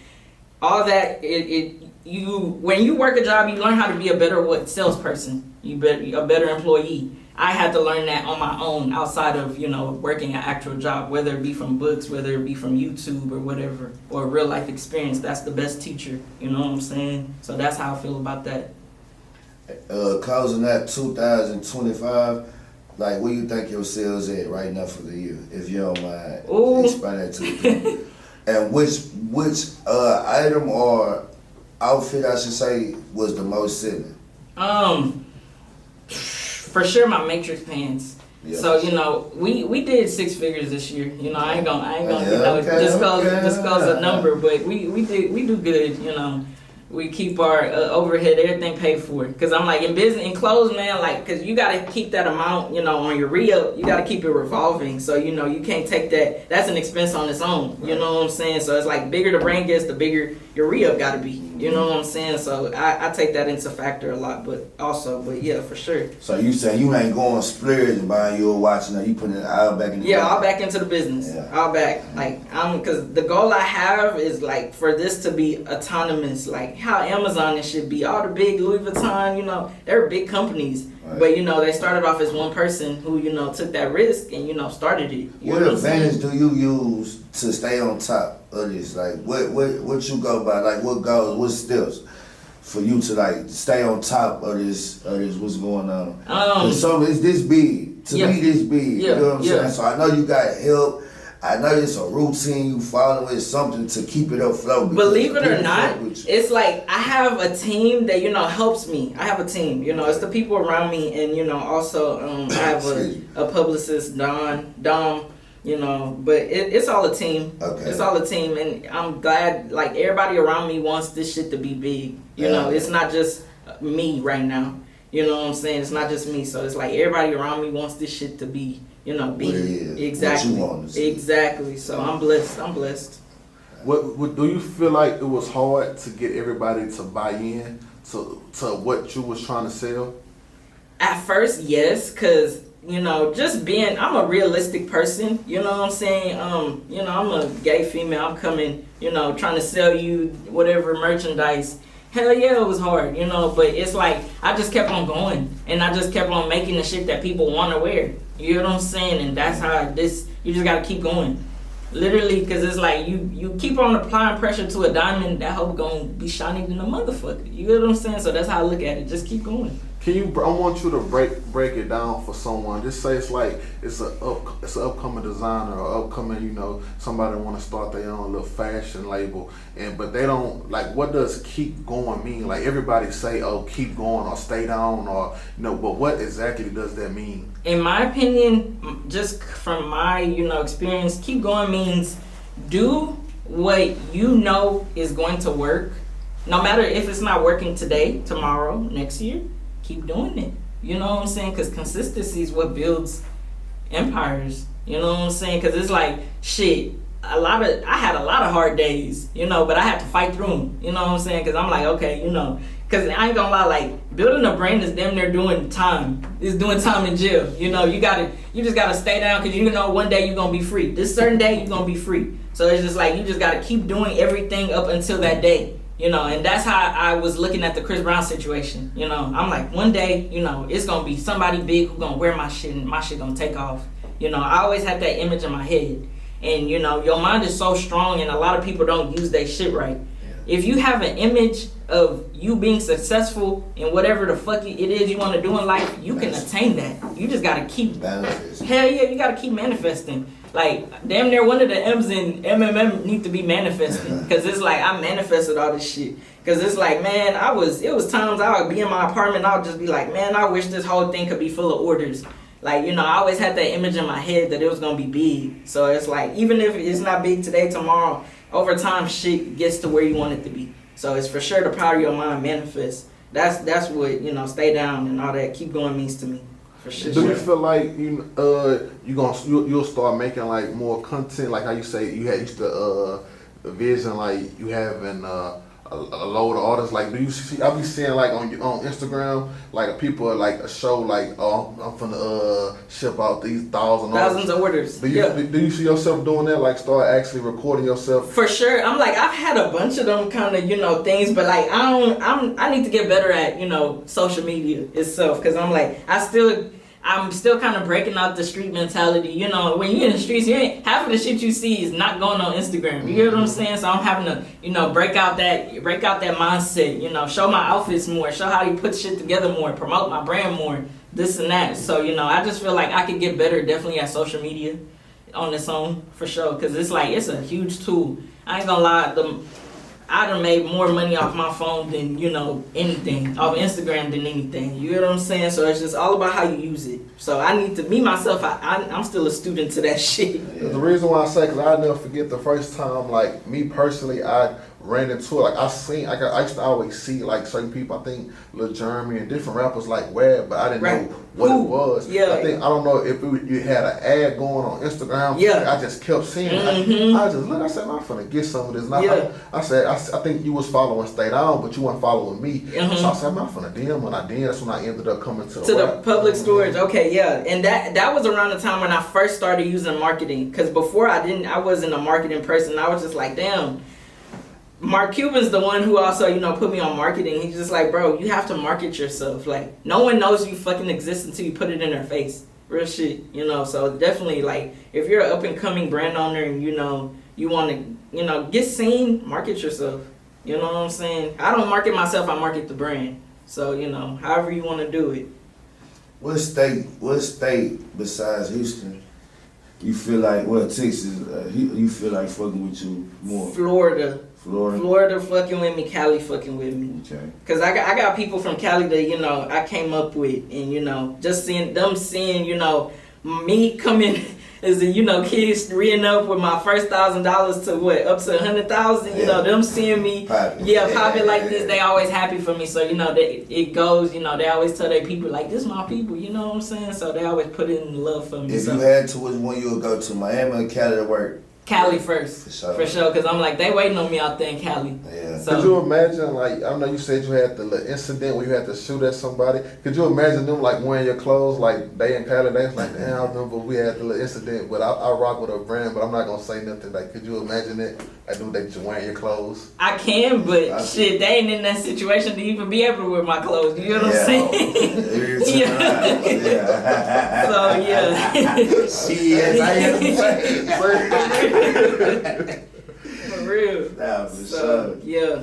B: all that, when you work a job, you learn how to be a better salesperson, a better employee. I had to learn that on my own outside of, you know, working an actual job, whether it be from books, whether it be from YouTube or whatever, or real life experience. That's the best teacher, you know what I'm saying? So that's how I feel about that.
C: Closing that 2025, like where you think your sales at right now for the year, if you don't mind explain that to me. And which item or outfit, I should say, was the most selling?
B: For sure, my Matrix pants.
C: Yeah.
B: So you know, we did 6 figures this year. You know, I ain't gonna
C: Okay,
B: disclose a number, but we do good. You know, we keep our overhead, everything paid for. Cause I'm like in business, in clothes, man, like, cause you gotta keep that amount, you know, on your re-up. You gotta keep it revolving. So you know, you can't take that. That's an expense on its own. You know what I'm saying? So it's like bigger the brand gets, the bigger your re-up gotta be. You know what I'm saying? So I take that into factor a lot, but yeah, for sure.
C: So you saying you ain't going splurge and buying you a watch, now you putting it all back in the
B: I'll back into the business.
C: Yeah.
B: I'll back. Like, cause the goal I have is like for this to be autonomous, like how Amazon and should be. All the big Louis Vuitton, you know, they're big companies.
C: Right.
B: But you know, they started off as one person who, you know, took that risk and, you know, started it. You
C: What
B: know I'm saying?
C: advantage do you use to stay on top of this? Like, what you go by? Like, what steps for you to like stay on top of this? What's going on? So it's this big. To me, this big. You know what I'm saying? So I know you got help. I know it's a routine you follow. It's something to keep it afloat.
B: Believe it or not, it's like I have a team that, you know, helps me. I have a team, you know, it's the people around me, and you know, also I have a publicist, Dom, you know, but it's all a team.
C: Okay.
B: It's all a team, and I'm glad like everybody around me wants this shit to be big. You know, it's not just me right now. You know what I'm saying? It's not just me. So it's like everybody around me wants this shit to be, you know, big. Exactly.
C: What you want to see.
B: Exactly. So I'm blessed.
A: What do you feel like it was hard to get everybody to buy in to what you was trying to sell?
B: At first, yes, cause you know, I'm a realistic person. You know what I'm saying? You know, I'm a gay female. I'm coming, you know, trying to sell you whatever merchandise. Hell yeah, it was hard, you know, but it's like I just kept on going, and I just kept on making the shit that people want to wear. You know what I'm saying? And that's how you just gotta keep going. Literally, because it's like you keep on applying pressure to a diamond, that hope gonna be shining than a motherfucker. You know what I'm saying? So that's how I look at it. Just keep going.
A: I want you to break it down for someone. Just say it's like it's an upcoming designer or upcoming, you know, somebody want to start their own little fashion label, but they don't like. What does keep going mean? Like everybody say, oh, keep going or stay down or you know, but what exactly does that mean?
B: In my opinion, just from my, you know, experience, keep going means do what you know is going to work, no matter if it's not working today, tomorrow, next year. Keep doing it. You know what I'm saying? Because consistency is what builds empires. You know what I'm saying? Because it's like, shit, I had a lot of hard days, you know, but I had to fight through them. You know what I'm saying? Because I'm like, okay, you know, because I ain't gonna lie, like, building a brand is damn near doing time. It's doing time in jail. You know, you just gotta stay down because you know one day you're gonna be free. This certain day you're gonna be free. So it's just like, you just gotta keep doing everything up until that day. You know, and that's how I was looking at the Chris Brown situation. You know, I'm like, one day, you know, it's gonna be somebody big who gonna wear my shit and my shit gonna take off. You know, I always had that image in my head. And you know, your mind is so strong and a lot of people don't use their shit right. Yeah. If you have an image of you being successful in whatever the fuck it is you wanna do in life, you can attain that. You just gotta keep, hell yeah, you gotta keep manifesting. Like, damn near one of the M's in MMM need to be manifesting. Because it's like, I manifested all this shit. Because it's like, man, it was times I would be in my apartment, I would just be like, man, I wish this whole thing could be full of orders. Like, you know, I always had that image in my head that it was going to be big. So it's like, even if it's not big today, tomorrow, over time, shit gets to where you want it to be. So it's for sure the power of your mind manifests. That's what, you know, stay down and all that, keep going means to me. For sure.
A: Do you feel like you'll start making like more content, like how you say you had used to vision like you having a load of artists? Like, do you see? I be seeing like on Instagram, like people like a show like, oh, I'm finna ship out these thousands
B: of orders.
A: Do you see yourself doing that? Like, start actually recording yourself? For
B: sure. I'm like, I've had a bunch of them kind of, you know, things, but like I need to get better at, you know, social media itself, because I'm like, I'm still kind of breaking out the street mentality. You know, when you're in the streets, half of the shit you see is not going on Instagram. You get what I'm saying? So I'm having to, you know, break out that mindset. You know, show my outfits more, show how you put shit together more, promote my brand more, this and that. So, you know, I just feel like I could get better definitely at social media on its own for sure, because it's like, it's a huge tool. I ain't gonna lie, I done made more money off my phone than, you know, anything, off Instagram than anything. You know what I'm saying? So it's just all about how you use it. So I need to, me myself, I'm still a student to that shit.
A: Yeah. The reason why I say, because I'll never forget the first time, like, me personally, I ran into it. Like, I used to always see, like, certain people, I think Lil Jeremy and different rappers, like, wear, but I didn't know what it was.
B: Yeah.
A: I don't know if you had an ad going on Instagram.
B: Yeah.
A: I just kept seeing it. I just look, I said, I'm finna get some of this. And I think you was following Stay Down, but you weren't following me. So I said, I'm finna DM. When I did, that's when I ended up coming to
B: the public storage. Okay, yeah. And that was around the time when I first started using marketing. Because before I wasn't a marketing person. I was just like, damn. Mark Cuban's the one who also, you know, put me on marketing. He's just like, bro, you have to market yourself. Like, no one knows you fucking exist until you put it in their face. Real shit, you know. So definitely, like, if you're an up and coming brand owner and, you know, you want to, you know, get seen, market yourself. You know what I'm saying? I don't market myself, I market the brand. So, you know, however you want to do it.
C: What state besides Houston you feel like, Texas, you feel like fucking with you more?
B: Florida fucking with me, Cali fucking with me.
C: Okay.
B: Cause I got people from Cali that, you know, I came up with, and, you know, just seeing, you know, me coming as a, you know, kids reading up with my first $1,000 to up to 100,000. You know, them seeing me, pop it like this. They always happy for me. So, you know, it goes. You know, they always tell their people like, this my people. You know what I'm saying? So they always put in love for me.
C: If you had to, which one you would go to, Miami or Cali to work?
B: Cali first, for sure, because I'm like, they waiting on me out there in Cali.
A: Yeah. So, could you imagine, like, I know you said you had the little incident where you had to shoot at somebody. Could you imagine them, like, wearing your clothes, like, they in Cali, they was like, damn, I remember we had the little incident, but I rock with a brand, but I'm not going to say nothing. Like, could you imagine it? Like, do they just wearing your clothes?
B: I can, but shit, they ain't in that situation to even be able to wear my clothes. You know what I'm saying? So, yeah.
C: Yes, I am.
B: For real.
C: Nah, for sure.
B: Yeah.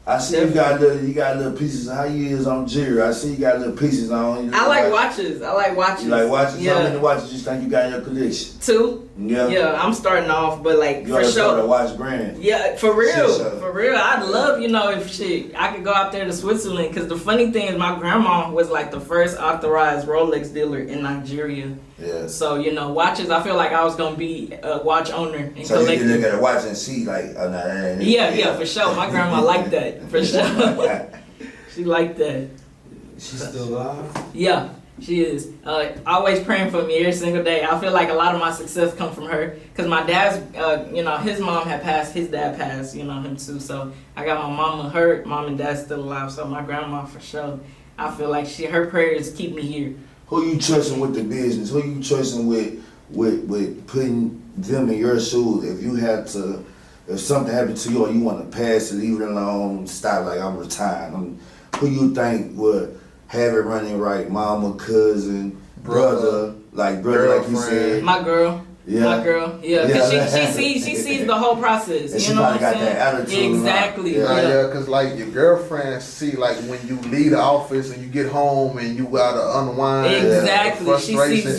C: I see you got little pieces. How you is on jewelry? I see you got little pieces on.
B: I like watches. You like watches?
C: Yeah. How many watches you think you got in your collection?
B: 2.
C: Yeah.
B: Yeah, I'm starting off, but like,
C: you
B: for sure.
C: A watch brand.
B: Yeah, for real. For real. I'd love, you know, if I could go out there to Switzerland, because the funny thing is my grandma was like the first authorized Rolex dealer in Nigeria.
C: Yeah.
B: So, you know, watches, I feel like I was going to be a watch owner and
C: so you can look at a watch and see, like, oh, no,
B: yeah, for sure. My grandma liked that, for sure. She liked that.
C: She's still alive?
B: Yeah, she is. Always praying for me every single day. I feel like a lot of my success come from her. Because my dad's, you know, his mom had passed, his dad passed, you know, him too. So I got my mama, her mom and dad still alive. So my grandma, for sure, I feel like her prayers keep me here.
C: Who you trusting with the business? Who you trusting with putting them in your shoes? If something happened to you or you want to pass it, leave it alone, stop, like, I'm retired. Who you think would have it running right? Mama, cousin, brother, like you said.
B: My girl.
C: Yeah.
B: My girl, because she sees the whole process.
C: And
B: you
C: she
B: know what I'm
C: got
B: saying?
C: that attitude.
B: Exactly.
A: Yeah, because like your girlfriend see like when you leave the office and you get home and you gotta unwind.
B: Exactly.
A: Frustration.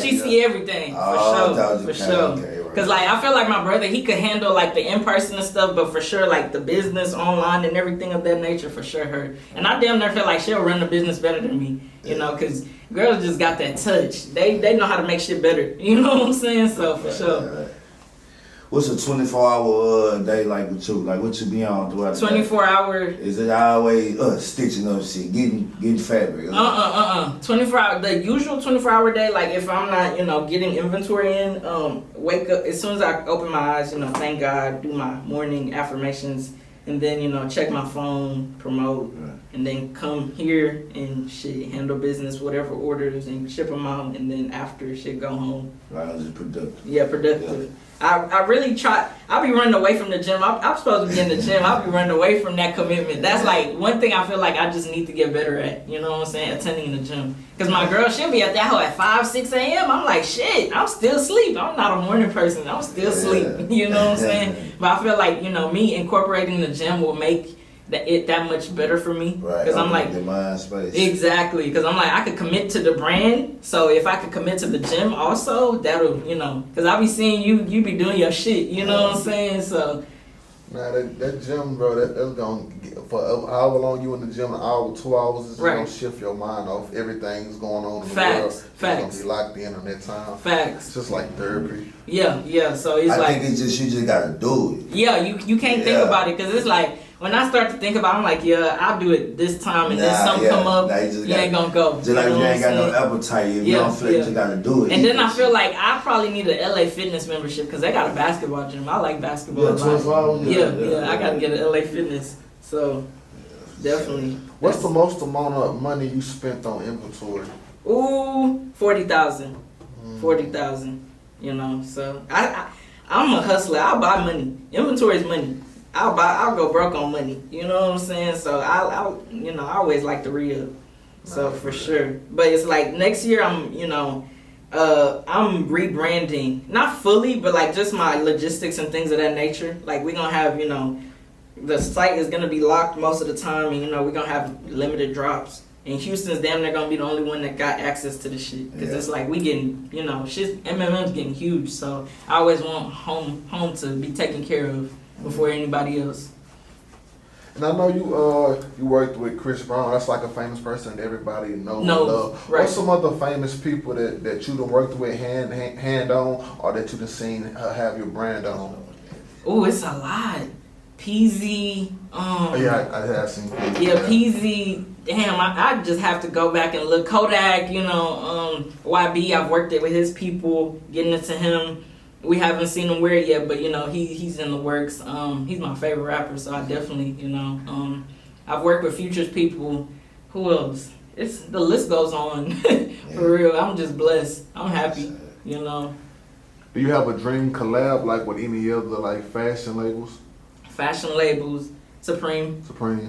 B: She see everything for sure. Because like I feel like my brother, he could handle like the in-person and stuff, but for sure like the business online and everything of that nature, for sure her. And I damn near feel like she'll run the business better than me, you know, because girls just got that touch. They know how to make shit better. You know what I'm saying? So for sure.
C: What's a 24-hour day like with you? Like what you be on throughout the day?
B: 24-hour.
C: Is it always stitching up shit, getting fabric?
B: 24 hour. The usual 24-hour day. Like if I'm not, you know, getting inventory in, wake up as soon as I open my eyes. You know, thank God, do my morning affirmations, and then you know check my phone, promote, and then come here and shit handle business, whatever orders, and ship them out, and then after shit go home.
C: Right, just productive.
B: Yeah, productive. Yeah. I really try. I'll be running away from the gym. I'm supposed to be in the gym. I'll be running away from that commitment. That's like one thing I feel like I just need to get better at. You know what I'm saying? Attending the gym. Because my girl, she'll be at that hoe at 5, 6 a.m. I'm like, shit, I'm still asleep. I'm not a morning person. I'm still asleep. You know what I'm saying? But I feel like, you know, me incorporating the gym will make it that much better for me.
C: Right.
B: Because I'm like,
C: the mind space.
B: Exactly. Because I'm like, I could commit to the brand. So if I could commit to the gym also, that'll, you know, because I be seeing you be doing your shit. You know what I'm saying? So
A: Nah, that gym, bro, that's gonna get, for however long you in the gym, an hour, 2 hours, it's
B: Right.
A: gonna shift your mind off everything's going on in the
B: Facts,
A: world.
B: facts.
A: You're gonna be locked in on that time.
B: Facts.
A: It's just like therapy.
B: Yeah. So it's
C: I
B: like,
C: think it's just you just gotta do it.
B: yeah, you can't think
C: Yeah.
B: about it because it's like when I start to think about it, I'm like, yeah, I'll do it this time and then
C: Nah,
B: something
C: yeah.
B: come up,
C: Nah, you just
B: you ain't gonna go.
C: Just like
B: you know
C: you
B: what
C: ain't got
B: I'm
C: no
B: saying?
C: appetite, if you
B: Yeah,
C: don't feel like
B: yeah.
C: you just gotta do it.
B: And then I
C: Eat
B: feel like I probably need an LA Fitness membership because they got a basketball gym. I like basketball a
C: Yeah,
B: lot.
C: 24 hours,
B: Yeah, I gotta get an LA Fitness. So definitely.
A: What's the most amount of money you spent on inventory?
B: Ooh, 40,000. 40,000. You know, so I'm a hustler. I'll buy money. Inventory is money. I'll go broke on money. You know what I'm saying? So I always like to re-up. So for sure. But it's like next year I'm rebranding. Not fully, but like just my logistics and things of that nature. Like we're gonna have, the site is gonna be locked most of the time and we're gonna have limited drops. And Houston's damn near gonna be the only one that got access to the shit. Cause it's like we getting, MMM's getting huge. So I always want home to be taken care of before anybody else.
A: And I know you worked with Chris Brown. That's like a famous person that everybody knows and love.
B: Right.
A: What's some other famous people that you done worked with hand on, or that you done seen have your brand on?
B: Ooh, it's a lot. PZ.
A: Yeah, I have seen.
B: Yeah, PZ. Damn, I just have to go back and look. Kodak, YB. I've worked it with his people, getting it to him. We haven't seen him wear it yet, but he's in the works. He's my favorite rapper, so I definitely, I've worked with Future's people. Who else? The list goes on. For real, I'm just blessed. I'm happy.
A: Do you have a dream collab like with any other like fashion labels?
B: Fashion labels, Supreme.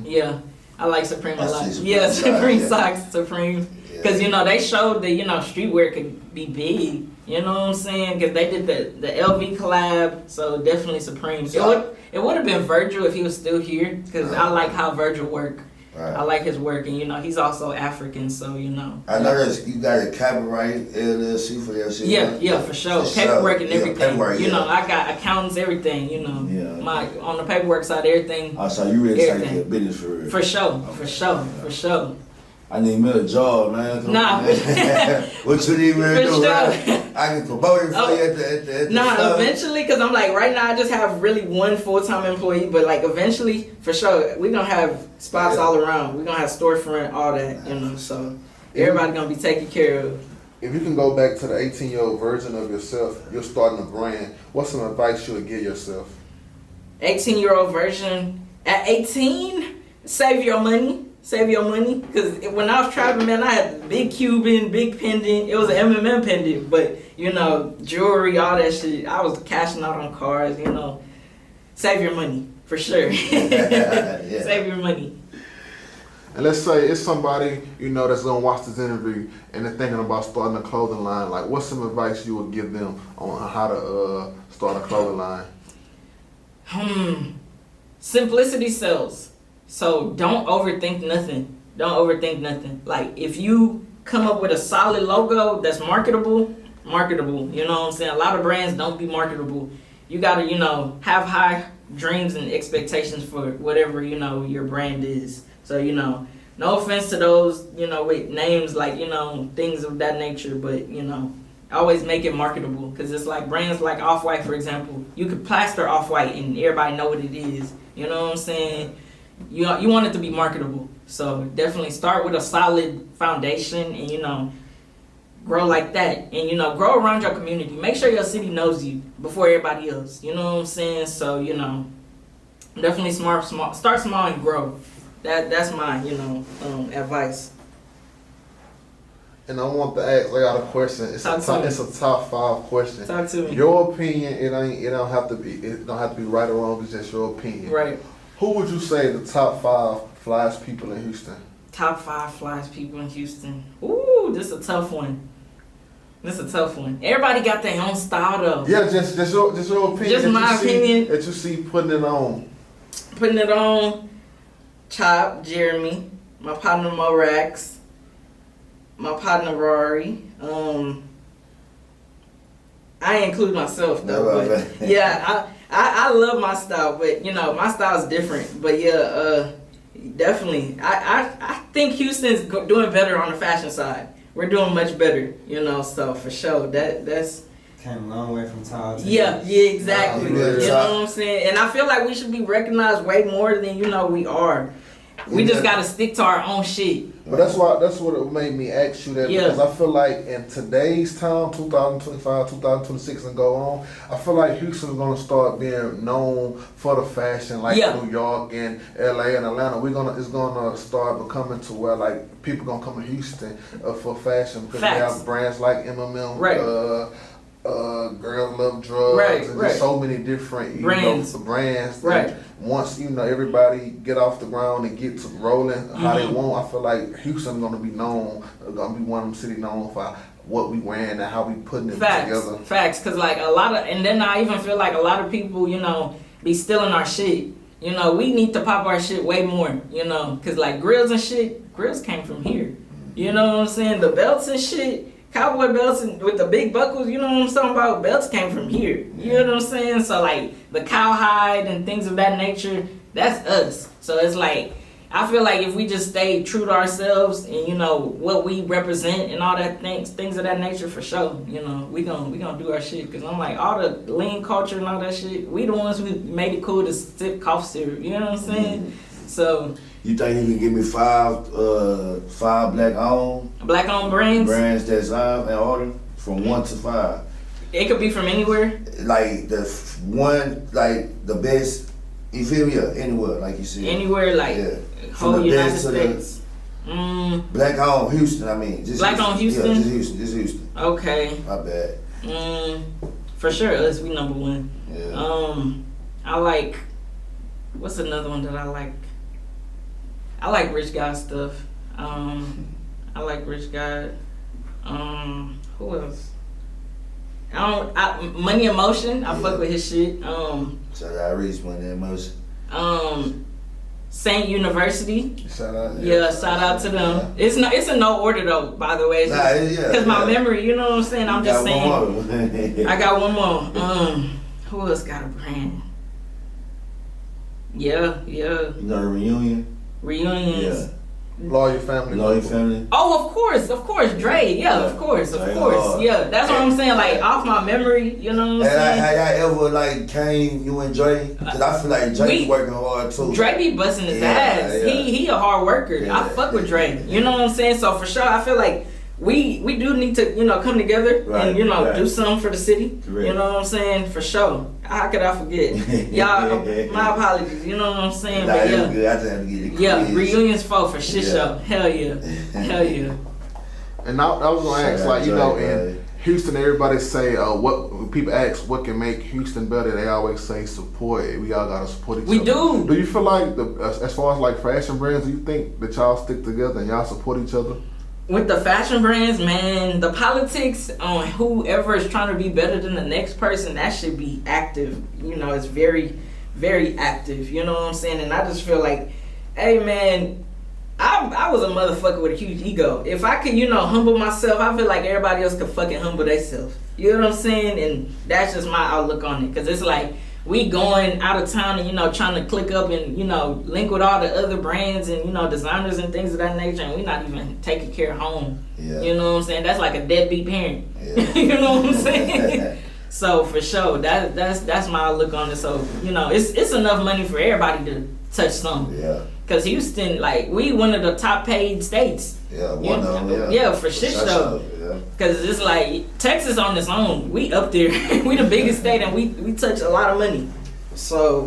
B: Yeah, I like Supreme a lot. Yeah, Supreme socks, Supreme. Because, they showed that, streetwear could be big. You know what I'm saying? Because they did the LV collab, so definitely Supreme. It would have been Virgil if he was still here, because I like how Virgil work. Right. I like his work, and he's also African, so
C: I know that you got a copyright LLC for your shit.
B: Yeah, for sure. Paperwork and everything.
C: Paperwork,
B: I got accountants, everything. My on the paperwork side, everything.
C: Oh, so you really take your business for real?
B: For sure.
C: I need me a job, man.
B: Nah.
C: What you need me to do?
B: Sure.
C: I can promote it for you at the
B: Nah,
C: store.
B: eventually, because I'm like, right now I just have really one full-time employee, but like eventually, for sure, we're going to have spots all around. We're going to have storefront, all that, so everybody going to be taken care of.
A: If you can go back to the 18-year-old version of yourself, you're starting a brand, what's some advice you would give yourself?
B: 18-year-old version, at 18, save your money. Because when I was traveling, man, I had big Cuban, big pendant. It was an MMM pendant, but, jewelry, all that shit. I was cashing out on cars, Save your money, for sure.
C: Yeah.
B: Save your money.
A: And let's say it's somebody, that's going to watch this interview and they're thinking about starting a clothing line. Like, what's some advice you would give them on how to start a clothing line?
B: Simplicity sells. So don't overthink nothing. Like if you come up with a solid logo that's marketable. You know what I'm saying? A lot of brands don't be marketable. You gotta, have high dreams and expectations for whatever, your brand is. So, no offense to those, with names like, things of that nature, but, always make it marketable. Because it's like brands like Off-White, for example. You could plaster Off-White and everybody know what it is. You know what I'm saying? You want it to be marketable. So definitely start with a solid foundation and, grow like that. And, grow around your community. Make sure your city knows you before everybody else. You know what I'm saying? So, definitely start small and grow. That's my, advice.
A: And I want to ask, I got a question. It's a top 5 question.
B: Talk to me.
A: Your opinion, it don't have to be right or wrong, it's just your opinion.
B: Right.
A: Who would you say the top 5 flyest people in Houston?
B: Top 5 flyest people in Houston. Ooh, this is a tough one. Everybody got their own style though.
A: Yeah, just your opinion.
B: Just my opinion.
A: That you see putting it on.
B: Chop, Jeremy, my partner Morax, my partner Rory. I include myself though, but yeah, I love my style, but you know my style is different. But yeah, definitely. I think Houston's doing better on the fashion side. We're doing much better, you know. So for sure, that's
D: Came a long way from Todd.
B: yeah, exactly.
C: Nah,
B: You know what I'm saying? And I feel like we should be recognized way more than we are. We just gotta stick to our own shit.
A: But that's what it made me ask you that,
B: Yeah.
A: because I feel like in today's time, 2025, 2026 and go on, I feel like Houston's gonna start being known for the fashion, like
B: Yeah.
A: New York and LA and Atlanta. It's gonna start becoming to where like people gonna come to Houston for fashion because
B: Facts.
A: we have brands like MMM,
B: Right.
A: Girls Love Drugs,
B: Right,
A: and
B: right.
A: just so many different
B: Brands.
A: brands.
B: Right.
A: That once everybody get off the ground and get to rolling how they
B: Mhm.
A: want, I feel like Houston gonna be one of them cities known for what we wearing and how we putting it together.
B: Facts. Cause like a lot of, and then I even feel like a lot of people, be stealing our shit. We need to pop our shit way more. Cause like grills and shit, grills came from here. You know what I'm saying? The belts and shit. Cowboy belts and with the big buckles, you know what I'm talking about? Belts came from here. You know what I'm saying? So like the cowhide and things of that nature, that's us. So it's like I feel like if we just stay true to ourselves and what we represent and all that things of that nature for sure, we gonna do our shit. Cause I'm like all the lean culture and all that shit, we the ones who made it cool to sip cough syrup. You know what I'm saying? So
C: You think you can give me five black owned
B: brands,
C: that's in order from 1 to 5?
B: it could be from anywhere.
C: Like the best. You feel me? Yeah, anywhere, like you said.
B: Anywhere, like
C: Yeah.
B: whole
C: From the
B: United
C: best to
B: States.
C: Black owned Houston. I mean, just
B: Black owned Houston?
C: Yeah, just Houston.
B: Okay.
C: My bad.
B: For sure, us, we number one.
C: Yeah.
B: I like, what's another one that I like? I like Rich Guy stuff. I like Rich Guy. Who else? Money and Motion. I fuck with his shit.
C: Shout out Reese, Money and Motion.
B: Saint University.
A: Shout out.
B: Yeah, shout out to them. It's in no order though, by the way. Because my memory, you know what I'm saying? I'm just saying. I got one more. Who else got a brand? Yeah.
C: You know the Reunion?
B: Reunions.
C: Yeah.
A: Lawyer Family.
C: Lawyer Family.
B: Oh, of course, Dre. Yeah, of course. Yeah, that's what I'm saying. Like off my memory, you know what I'm saying?
C: Had y'all ever came, you and Dre? Because I feel like Dre's working hard too.
B: Dre be busting his ass.
C: Yeah.
B: He a hard worker.
C: Yeah.
B: I fuck with Dre. You know what I'm saying? So for sure, I feel like we do need to come together and do something for the city.
C: Right.
B: You know what I'm saying? For sure. How could I forget? Y'all, my apologies. You know what I'm saying? But yeah.
C: Good. I just have to get it.
B: Yeah, reunions for shit show. Hell yeah.
A: And I was gonna ask,
C: Shout
A: like,
C: out
A: in Houston, everybody say, when people ask what can make Houston better, they always say support. We all gotta support each other.
B: We do.
A: Do you feel like, as far as like fashion brands, do you think that y'all stick together and y'all support each other?
B: With the fashion brands, man, the politics on whoever is trying to be better than the next person, that should be active. It's very, very active. You know what I'm saying? And I just feel like, hey, man, I was a motherfucker with a huge ego. If I could, humble myself, I feel like everybody else could fucking humble themselves. You know what I'm saying? And that's just my outlook on it. Because it's like, we going out of town and, trying to click up and, link with all the other brands and, designers and things of that nature. And we not even taking care of home.
C: Yeah.
B: You know what I'm saying? That's like a deadbeat parent.
C: Yeah.
B: You know what I'm saying? So for sure, that's my outlook on it. So, it's enough money for everybody to touch something.
C: Yeah.
B: Cause Houston, like, we one of the top paid states.
C: Yeah, one of them,
B: Yeah, for shit show.
C: Yeah.
B: Cause it's like Texas on its own, we up there. We the biggest state and we touch a lot of money. So,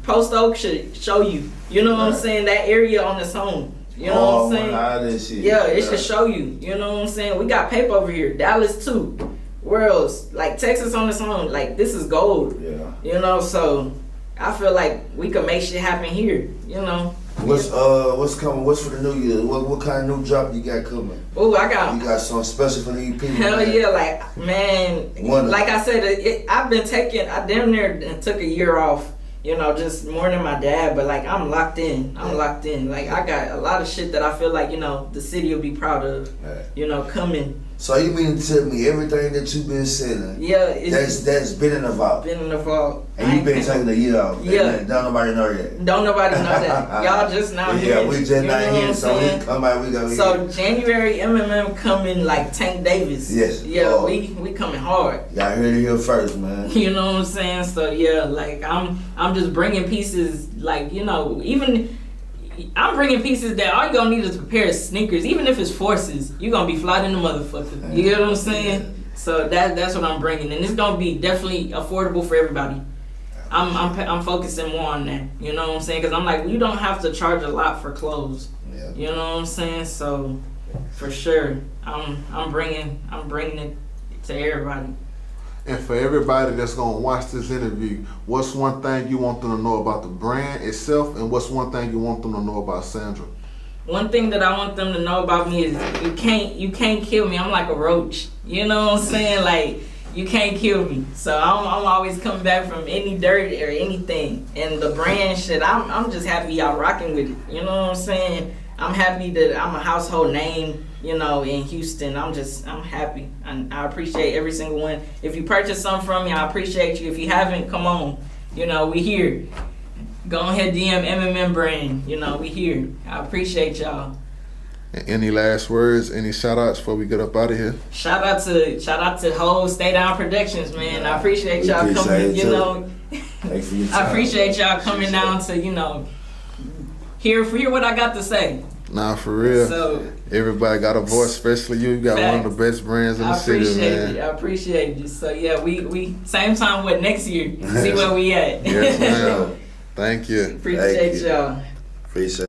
B: Post Oak should show you. You know what I'm saying? That area on its own. You know what I'm saying? Yeah, it should show you. You know what I'm saying? We got paper over here. Dallas too. Where else? Like Texas on its own. Like this is gold.
C: Yeah.
B: So I feel like we could make shit happen here.
C: What's coming? What's for the new year? What kind of new drop you got coming?
B: Oh, I got.
C: You got something special for these people?
B: Hell
C: man?
B: yeah, like man, like I said, I've been I damn near took a year off. Just more than my dad, but like I'm locked in. Like I got a lot of shit that I feel like the city will be proud of. Coming.
C: So you mean to tell me everything that you've been selling?
B: Yeah, it's
C: That's been in the vault.
B: been in the vault.
C: And you've been taking a year off.
B: Yeah.
C: Don't nobody know yet.
B: Don't nobody know that. Y'all just now here.
C: Yeah, we just
B: You know
C: not
B: what
C: here,
B: I'm
C: so
B: saying?
C: we come out, we go
B: So
C: here.
B: January MM coming like Tank Davis.
C: Yes.
B: Yeah,
C: Oh.
B: we coming hard.
C: Y'all heard it here first, man.
B: You know what I'm saying? So yeah, like I'm just bringing pieces, like, you know, even I'm bringing pieces that all you gonna need is a pair of sneakers. Even if it's forces, you gonna be fly in the motherfucker. You get what I'm saying? So that's what I'm bringing, and it's gonna be definitely affordable for everybody. I'm focusing more on that. You know what I'm saying? Because I'm like, you don't have to charge a lot for clothes.
C: Yeah.
B: You know what I'm saying? So for sure, I'm bringing it to everybody.
A: And for everybody that's gonna watch this interview, what's one thing you want them to know about the brand itself, and what's one thing you want them to know about Sandra?
B: One thing that I want them to know about me is you can't kill me. I'm like a roach. You know what I'm saying? Like, you can't kill me. So I'm always coming back from any dirt or anything. And the brand shit, I'm just happy y'all rocking with it. You know what I'm saying? I'm happy that I'm a household name, you know, in Houston. I'm happy. And I appreciate every single one. If you purchase something from me, I appreciate you. If you haven't, come on. You know, we here. Go ahead, DM MMM brand. You know, we here. I appreciate y'all.
A: Any last words? Any shout outs before we get up out of here?
B: Shout out to whole Stay Down Productions, man. I appreciate y'all
C: We
B: coming,
C: appreciate
B: you
C: you.
B: know.
C: Thanks for your
B: I
C: time.
B: appreciate y'all coming down to, you know, hear what I got to say.
A: Nah, for real.
B: So
A: Everybody got a voice, especially you. You got one of the best brands in the
B: I
A: city,
B: appreciate
A: man.
B: it. I appreciate you. So yeah, we same time with next year. See where we at.
A: Yes, ma'am. Thank you.
B: Appreciate
C: Thank you.
B: y'all.
C: Appreciate